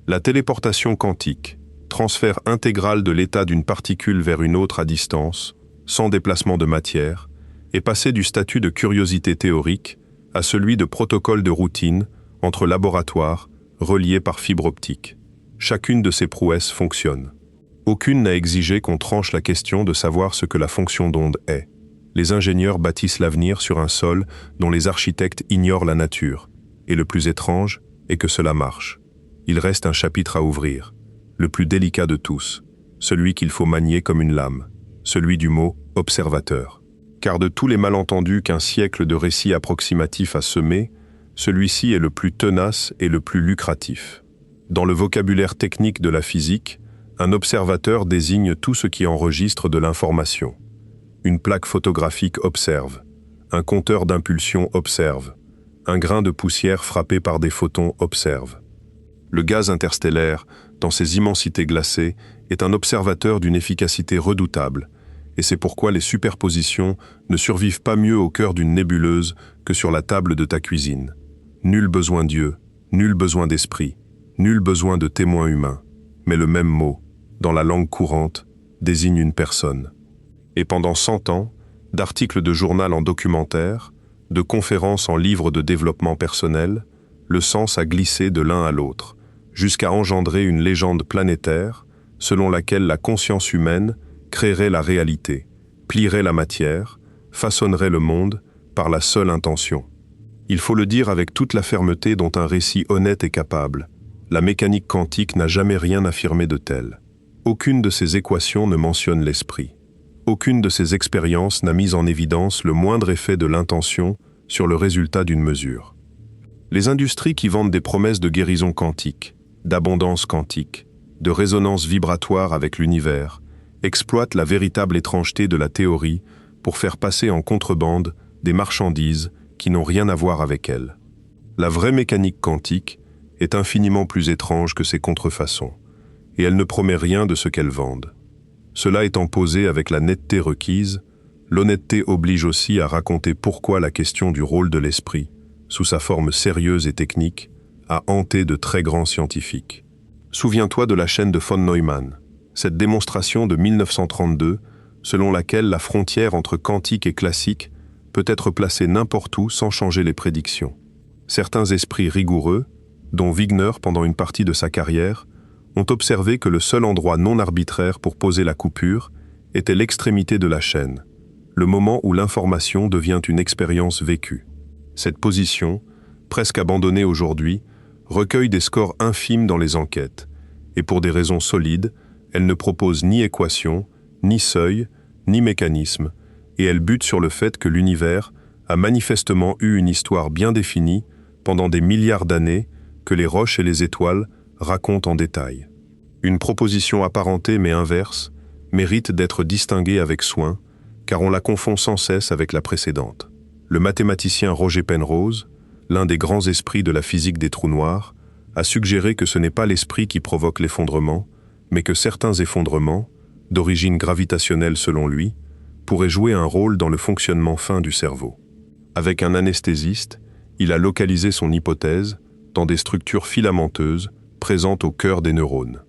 La téléportation quantique, transfert intégral de l'état d'une particule vers une autre à distance, sans déplacement de matière, est passé du statut de curiosité théorique à celui de protocole de routine entre laboratoires reliés par fibre optique. Chacune de ces prouesses fonctionne. Aucune n'a exigé qu'on tranche la question de savoir ce que la fonction d'onde est. Les ingénieurs bâtissent l'avenir sur un sol dont les architectes ignorent la nature. Et le plus étrange est que cela marche. Il reste un chapitre à ouvrir, le plus délicat de tous, celui qu'il faut manier comme une lame, celui du mot « observateur ». Car de tous les malentendus qu'un siècle de récits approximatifs a semés, celui-ci est le plus tenace et le plus lucratif. Dans le vocabulaire technique de la physique, un observateur désigne tout ce qui enregistre de l'information. Une plaque photographique observe, un compteur d'impulsion observe, un grain de poussière frappé par des photons observe. Le gaz interstellaire, dans ses immensités glacées, est un observateur d'une efficacité redoutable, et c'est pourquoi les superpositions ne survivent pas mieux au cœur d'une nébuleuse que sur la table de ta cuisine. Nul besoin Dieu, nul besoin d'esprit, nul besoin de témoin humain, mais le même mot, dans la langue courante, désigne une personne. Et pendant 100 ans, d'articles de journal en documentaire, de conférences en livres de développement personnel, le sens a glissé de l'un à l'autre, jusqu'à engendrer une légende planétaire, selon laquelle la conscience humaine créerait la réalité, plierait la matière, façonnerait le monde par la seule intention. Il faut le dire avec toute la fermeté dont un récit honnête est capable. La mécanique quantique n'a jamais rien affirmé de tel. Aucune de ces équations ne mentionne l'esprit. Aucune de ces expériences n'a mis en évidence le moindre effet de l'intention sur le résultat d'une mesure. Les industries qui vendent des promesses de guérison quantique, d'abondance quantique, de résonance vibratoire avec l'univers, exploitent la véritable étrangeté de la théorie pour faire passer en contrebande des marchandises qui n'ont rien à voir avec elle. La vraie mécanique quantique est infiniment plus étrange que ses contrefaçons, et elle ne promet rien de ce qu'elle vendent. Cela étant posé avec la netteté requise, l'honnêteté oblige aussi à raconter pourquoi la question du rôle de l'esprit, sous sa forme sérieuse et technique, a hanté de très grands scientifiques. Souviens-toi de la chaîne de von Neumann, cette démonstration de 1932, selon laquelle la frontière entre quantique et classique peut être placée n'importe où sans changer les prédictions. Certains esprits rigoureux, dont Wigner pendant une partie de sa carrière, ont observé que le seul endroit non arbitraire pour poser la coupure était l'extrémité de la chaîne, le moment où l'information devient une expérience vécue. Cette position, presque abandonnée aujourd'hui, recueille des scores infimes dans les enquêtes, et pour des raisons solides, elle ne propose ni équation, ni seuil, ni mécanisme, et elle bute sur le fait que l'univers a manifestement eu une histoire bien définie pendant des milliards d'années que les roches et les étoiles racontent en détail. Une proposition apparentée mais inverse mérite d'être distinguée avec soin, car on la confond sans cesse avec la précédente. Le mathématicien Roger Penrose, l'un des grands esprits de la physique des trous noirs, a suggéré que ce n'est pas l'esprit qui provoque l'effondrement, mais que certains effondrements, d'origine gravitationnelle selon lui, pourraient jouer un rôle dans le fonctionnement fin du cerveau. Avec un anesthésiste, il a localisé son hypothèse dans des structures filamenteuses présentes au cœur des neurones.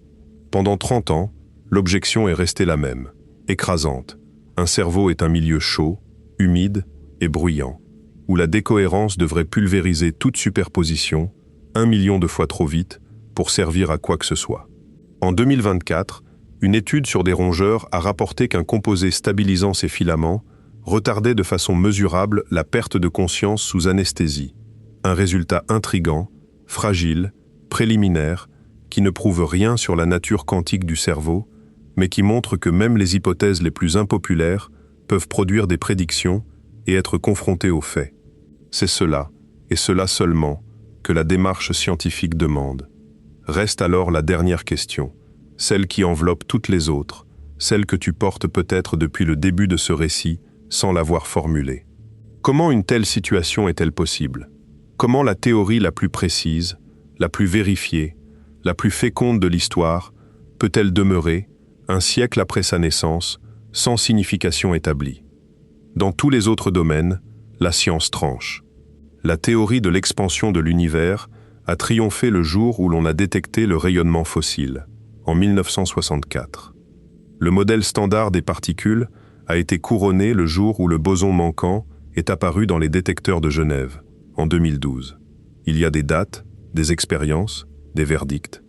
Pendant 30 ans, l'objection est restée la même, écrasante. Un cerveau est un milieu chaud, humide et bruyant, où la décohérence devrait pulvériser toute superposition 1 million de fois trop vite pour servir à quoi que ce soit. En 2024, une étude sur des rongeurs a rapporté qu'un composé stabilisant ces filaments retardait de façon mesurable la perte de conscience sous anesthésie. Un résultat intrigant, fragile, préliminaire, qui ne prouve rien sur la nature quantique du cerveau, mais qui montre que même les hypothèses les plus impopulaires peuvent produire des prédictions et être confrontées aux faits. C'est cela, et cela seulement, que la démarche scientifique demande. Reste alors la dernière question, celle qui enveloppe toutes les autres, celle que tu portes peut-être depuis le début de ce récit sans l'avoir formulée. Comment une telle situation est-elle possible? Comment la théorie la plus précise, la plus vérifiée, la plus féconde de l'histoire peut-elle demeurer, un siècle après sa naissance, sans signification établie? Dans tous les autres domaines, la science tranche. La théorie de l'expansion de l'univers a triomphé le jour où l'on a détecté le rayonnement fossile, en 1964. Le modèle standard des particules a été couronné le jour où le boson manquant est apparu dans les détecteurs de Genève, en 2012. Il y a des dates, des expériences, des verdicts.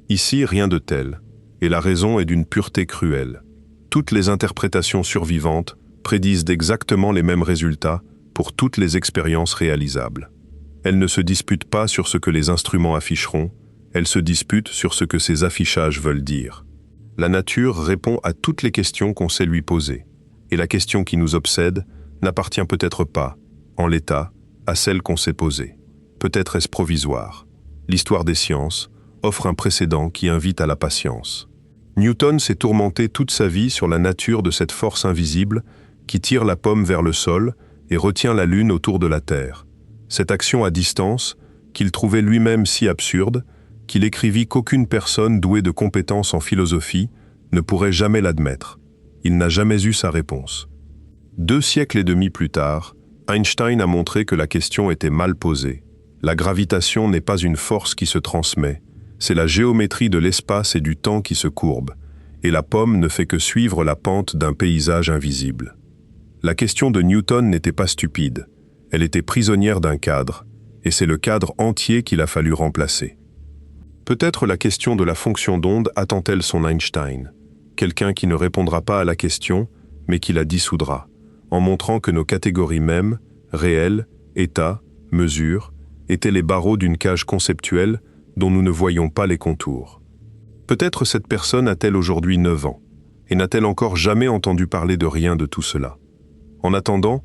Ici, rien de tel. et la raison est d'une pureté cruelle. Toutes les interprétations survivantes prédisent exactement les mêmes résultats pour toutes les expériences réalisables. Elles ne se disputent pas sur ce que les instruments afficheront, elles se disputent sur ce que ces affichages veulent dire. La nature répond à toutes les questions qu'on sait lui poser, et la question qui nous obsède n'appartient peut-être pas, en l'état, à celle qu'on s'est posée. Peut-être est-ce provisoire. L'histoire des sciences offre un précédent qui invite à la patience. Newton s'est tourmenté toute sa vie sur la nature de cette force invisible qui tire la pomme vers le sol et retient la lune autour de la Terre. Cette action à distance, qu'il trouvait lui-même si absurde, qu'il écrivit qu'aucune personne douée de compétences en philosophie ne pourrait jamais l'admettre. Il n'a jamais eu sa réponse. 2 siècles et demi plus tard, Einstein a montré que la question était mal posée. La gravitation n'est pas une force qui se transmet, c'est la géométrie de l'espace et du temps qui se courbe, et la pomme ne fait que suivre la pente d'un paysage invisible. La question de Newton n'était pas stupide, elle était prisonnière d'un cadre, et c'est le cadre entier qu'il a fallu remplacer. Peut-être la question de la fonction d'onde attend-elle son Einstein, quelqu'un qui ne répondra pas à la question, mais qui la dissoudra, en montrant que nos catégories mêmes, réelles, état, mesure, étaient les barreaux d'une cage conceptuelle dont nous ne voyons pas les contours. Peut-être cette personne a-t-elle aujourd'hui 9 ans, et n'a-t-elle encore jamais entendu parler de rien de tout cela. En attendant,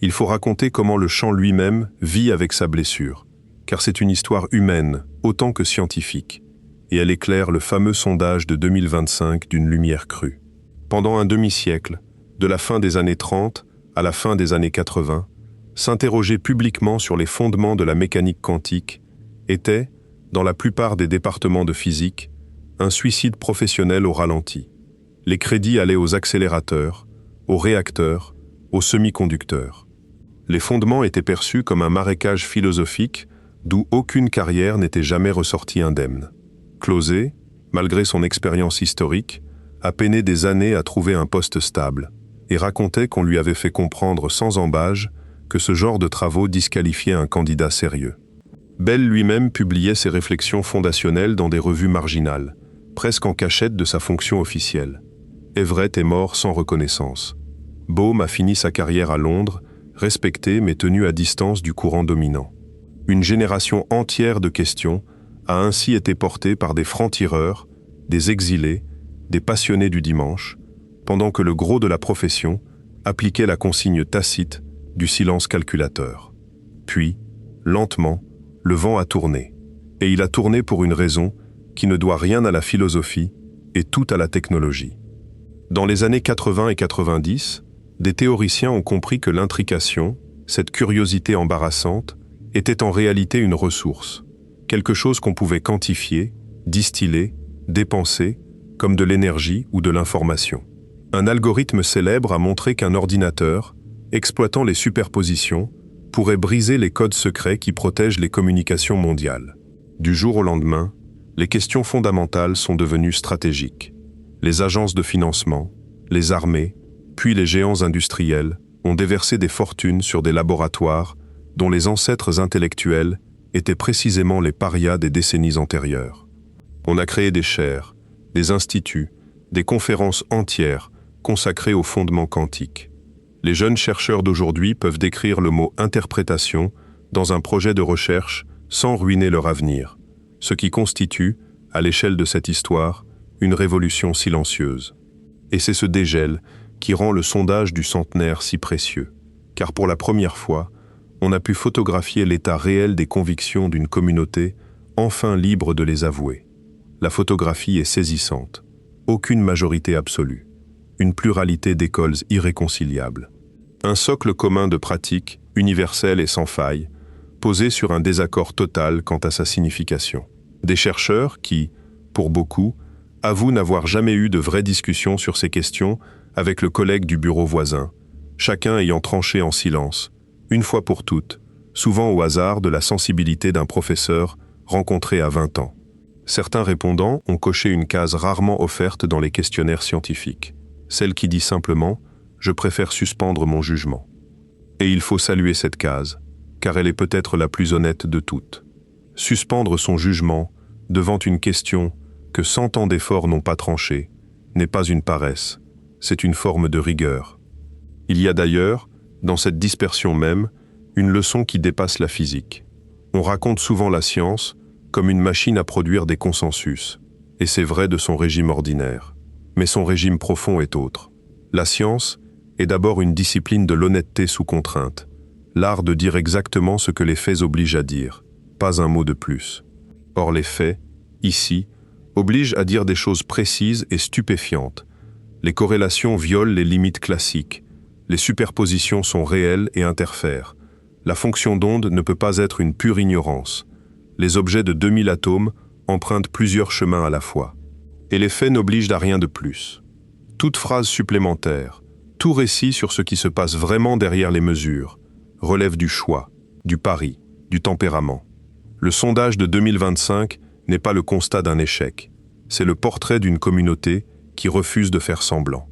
il faut raconter comment le chant lui-même vit avec sa blessure, car c'est une histoire humaine autant que scientifique, et elle éclaire le fameux sondage de 2025 d'une lumière crue. Pendant un demi-siècle, de la fin des années 30 à la fin des années 80, s'interroger publiquement sur les fondements de la mécanique quantique était, dans la plupart des départements de physique, un suicide professionnel au ralenti. Les crédits allaient aux accélérateurs, aux réacteurs, aux semi-conducteurs. Les fondements étaient perçus comme un marécage philosophique d'où aucune carrière n'était jamais ressortie indemne. Clauset, malgré son expérience historique, a peiné des années à trouver un poste stable et racontait qu'on lui avait fait comprendre sans embâge que ce genre de travaux disqualifiait un candidat sérieux. Bell lui-même publiait ses réflexions fondationnelles dans des revues marginales, presque en cachette de sa fonction officielle. Everett est mort sans reconnaissance. Bohm a fini sa carrière à Londres, respecté mais tenu à distance du courant dominant. Une génération entière de questions a ainsi été portée par des francs-tireurs, des exilés, des passionnés du dimanche, pendant que le gros de la profession appliquait la consigne tacite du silence calculateur. Puis, lentement, le vent a tourné, et il a tourné pour une raison qui ne doit rien à la philosophie et tout à la technologie. Dans les années 80 et 90, des théoriciens ont compris que l'intrication, cette curiosité embarrassante, était en réalité une ressource, quelque chose qu'on pouvait quantifier, distiller, dépenser, comme de l'énergie ou de l'information. Un algorithme célèbre a montré qu'un ordinateur, exploitant les superpositions, pourrait briser les codes secrets qui protègent les communications mondiales. Du jour au lendemain, les questions fondamentales sont devenues stratégiques. Les agences de financement, les armées, puis les géants industriels ont déversé des fortunes sur des laboratoires dont les ancêtres intellectuels étaient précisément les parias des décennies antérieures. On a créé des chaires, des instituts, des conférences entières consacrées aux fondements quantiques. Les jeunes chercheurs d'aujourd'hui peuvent décrire le mot « interprétation » dans un projet de recherche sans ruiner leur avenir, ce qui constitue, à l'échelle de cette histoire, une révolution silencieuse. Et c'est ce dégel qui rend le sondage du centenaire si précieux, car pour la première fois, on a pu photographier l'état réel des convictions d'une communauté enfin libre de les avouer. La photographie est saisissante, aucune majorité absolue, une pluralité d'écoles irréconciliables. Un socle commun de pratiques, universel et sans faille, posé sur un désaccord total quant à sa signification. Des chercheurs qui, pour beaucoup, avouent n'avoir jamais eu de vraie discussion sur ces questions avec le collègue du bureau voisin, chacun ayant tranché en silence, une fois pour toutes, souvent au hasard de la sensibilité d'un professeur rencontré à 20 ans. Certains répondants ont coché une case rarement offerte dans les questionnaires scientifiques, celle qui dit simplement « Je préfère suspendre mon jugement ». Et il faut saluer cette case, car elle est peut-être la plus honnête de toutes. Suspendre son jugement devant une question que 100 ans d'efforts n'ont pas tranché, n'est pas une paresse, c'est une forme de rigueur. Il y a d'ailleurs, dans cette dispersion même, une leçon qui dépasse la physique. On raconte souvent la science comme une machine à produire des consensus, et c'est vrai de son régime ordinaire. Mais son régime profond est autre. La science est d'abord une discipline de l'honnêteté sous contrainte, l'art de dire exactement ce que les faits obligent à dire, pas un mot de plus. Or les faits, ici, obligent à dire des choses précises et stupéfiantes. Les corrélations violent les limites classiques, les superpositions sont réelles et interfèrent. La fonction d'onde ne peut pas être une pure ignorance. Les objets de 2000 atomes empruntent plusieurs chemins à la fois. Et les faits n'obligent à rien de plus. Toute phrase supplémentaire, tout récit sur ce qui se passe vraiment derrière les mesures, relève du choix, du pari, du tempérament. Le sondage de 2025 n'est pas le constat d'un échec. C'est le portrait d'une communauté qui refuse de faire semblant.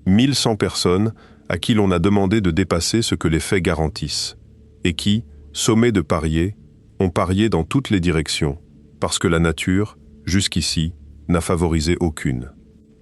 1100 personnes à qui l'on a demandé de dépasser ce que les faits garantissent, et qui, sommés de parier, ont parié dans toutes les directions, parce que la nature, jusqu'ici, n'a favorisé aucune.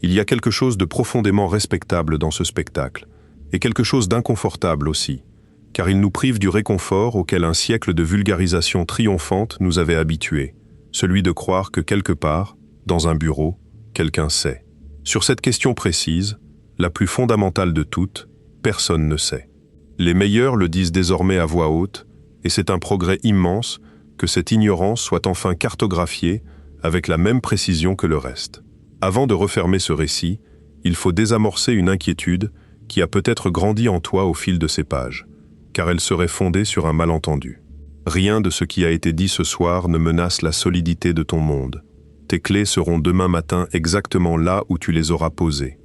Il y a quelque chose de profondément respectable dans ce spectacle, et quelque chose d'inconfortable aussi, car il nous prive du réconfort auquel un siècle de vulgarisation triomphante nous avait habitués, celui de croire que quelque part, dans un bureau, quelqu'un sait. Sur cette question précise, la plus fondamentale de toutes, personne ne sait. Les meilleurs le disent désormais à voix haute, et c'est un progrès immense que cette ignorance soit enfin cartographiée avec la même précision que le reste. Avant de refermer ce récit, il faut désamorcer une inquiétude qui a peut-être grandi en toi au fil de ces pages, car elle serait fondée sur un malentendu. Rien de ce qui a été dit ce soir ne menace la solidité de ton monde. Tes clés seront demain matin exactement là où tu les auras posées.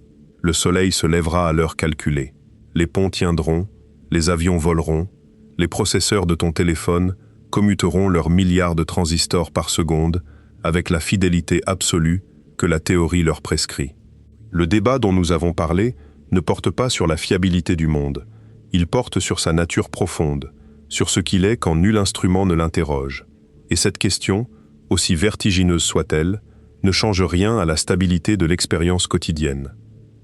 Le soleil se lèvera à l'heure calculée. Les ponts tiendront, les avions voleront, les processeurs de ton téléphone commuteront leurs milliards de transistors par seconde avec la fidélité absolue que la théorie leur prescrit. Le débat dont nous avons parlé ne porte pas sur la fiabilité du monde, il porte sur sa nature profonde, sur ce qu'il est quand nul instrument ne l'interroge. Et cette question, aussi vertigineuse soit-elle, ne change rien à la stabilité de l'expérience quotidienne.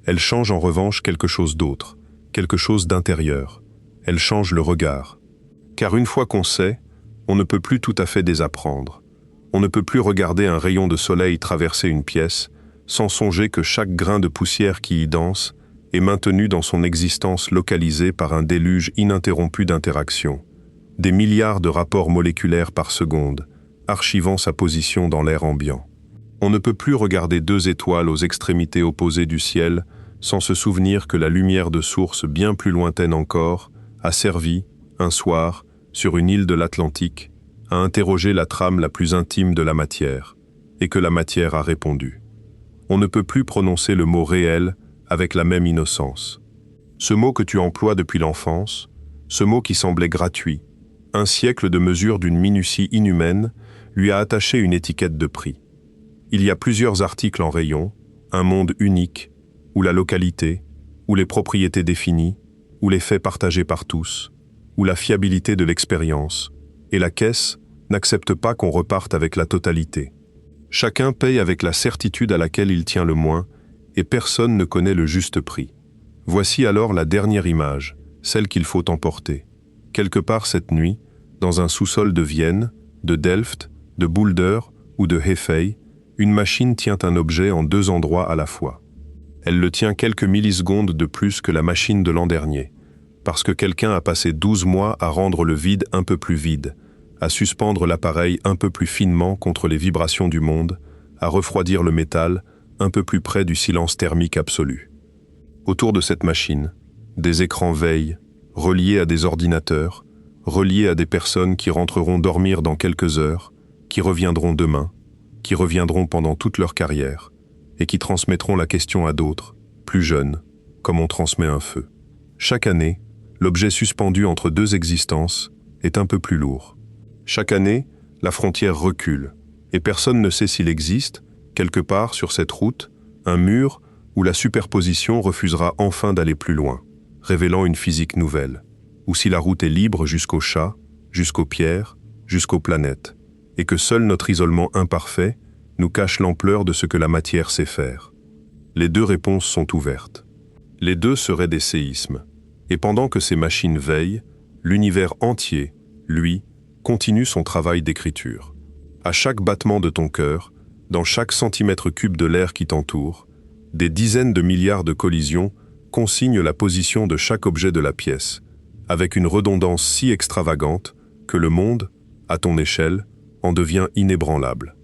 Elle change en revanche quelque chose d'autre, quelque chose d'intérieur. Elle change le regard. Car une fois qu'on sait, on ne peut plus tout à fait désapprendre. On ne peut plus regarder un rayon de soleil traverser une pièce sans songer que chaque grain de poussière qui y danse est maintenu dans son existence localisée par un déluge ininterrompu d'interactions, des milliards de rapports moléculaires par seconde, archivant sa position dans l'air ambiant. On ne peut plus regarder deux étoiles aux extrémités opposées du ciel sans se souvenir que la lumière de source bien plus lointaine encore a servi, un soir, sur une île de l'Atlantique, à interroger la trame la plus intime de la matière, et que la matière a répondu. On ne peut plus prononcer le mot réel avec la même innocence. Ce mot que tu emploies depuis l'enfance, ce mot qui semblait gratuit, un siècle de mesure d'une minutie inhumaine, lui a attaché une étiquette de prix. Il y a plusieurs articles en rayon, un monde unique, où la localité, où les propriétés définies, où les faits partagés par tous, où la fiabilité de l'expérience, et la caisse n'accepte pas qu'on reparte avec la totalité. Chacun paye avec la certitude à laquelle il tient le moins, et personne ne connaît le juste prix. Voici alors la dernière image, celle qu'il faut emporter. Quelque part cette nuit, dans un sous-sol de Vienne, de Delft, de Boulder ou de Hefei, une machine tient un objet en deux endroits à la fois. Elle le tient quelques millisecondes de plus que la machine de l'an dernier, parce que quelqu'un a passé 12 mois à rendre le vide un peu plus vide, à suspendre l'appareil un peu plus finement contre les vibrations du monde, à refroidir le métal un peu plus près du silence thermique absolu. Autour de cette machine, des écrans veillent, reliés à des ordinateurs, reliés à des personnes qui rentreront dormir dans quelques heures, qui reviendront demain, qui reviendront pendant toute leur carrière, et qui transmettront la question à d'autres, plus jeunes, comme on transmet un feu. Chaque année, l'objet suspendu entre deux existences est un peu plus lourd. Chaque année, la frontière recule, et personne ne sait s'il existe, quelque part sur cette route, un mur où la superposition refusera enfin d'aller plus loin, révélant une physique nouvelle, ou si la route est libre jusqu'aux chats, jusqu'aux pierres, jusqu'aux planètes, et que seul notre isolement imparfait, nous cache l'ampleur de ce que la matière sait faire. Les deux réponses sont ouvertes. Les deux seraient des séismes. Et pendant que ces machines veillent, l'univers entier, lui, continue son travail d'écriture. À chaque battement de ton cœur, dans chaque centimètre cube de l'air qui t'entoure, des dizaines de milliards de collisions consignent la position de chaque objet de la pièce, avec une redondance si extravagante que le monde, à ton échelle, en devient inébranlable.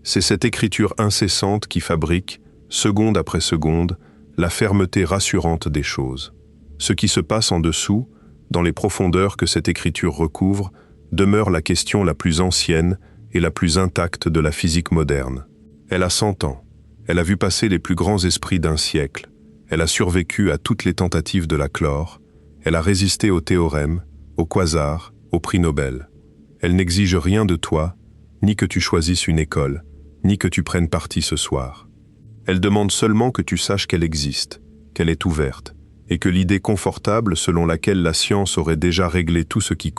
C'est cette écriture incessante qui fabrique, seconde après seconde, la fermeté rassurante des choses. Ce qui se passe en dessous, dans les profondeurs que cette écriture recouvre, demeure la question la plus ancienne et la plus intacte de la physique moderne. Elle a 100 ans. Elle a vu passer les plus grands esprits d'un siècle. Elle a survécu à toutes les tentatives de la clore. Elle a résisté aux théorèmes, aux quasars, aux prix Nobel. Elle n'exige rien de toi, ni que tu choisisses une école, ni que tu prennes parti ce soir. Elle demande seulement que tu saches qu'elle existe, qu'elle est ouverte, et que l'idée confortable selon laquelle la science aurait déjà réglé tout ce qui compte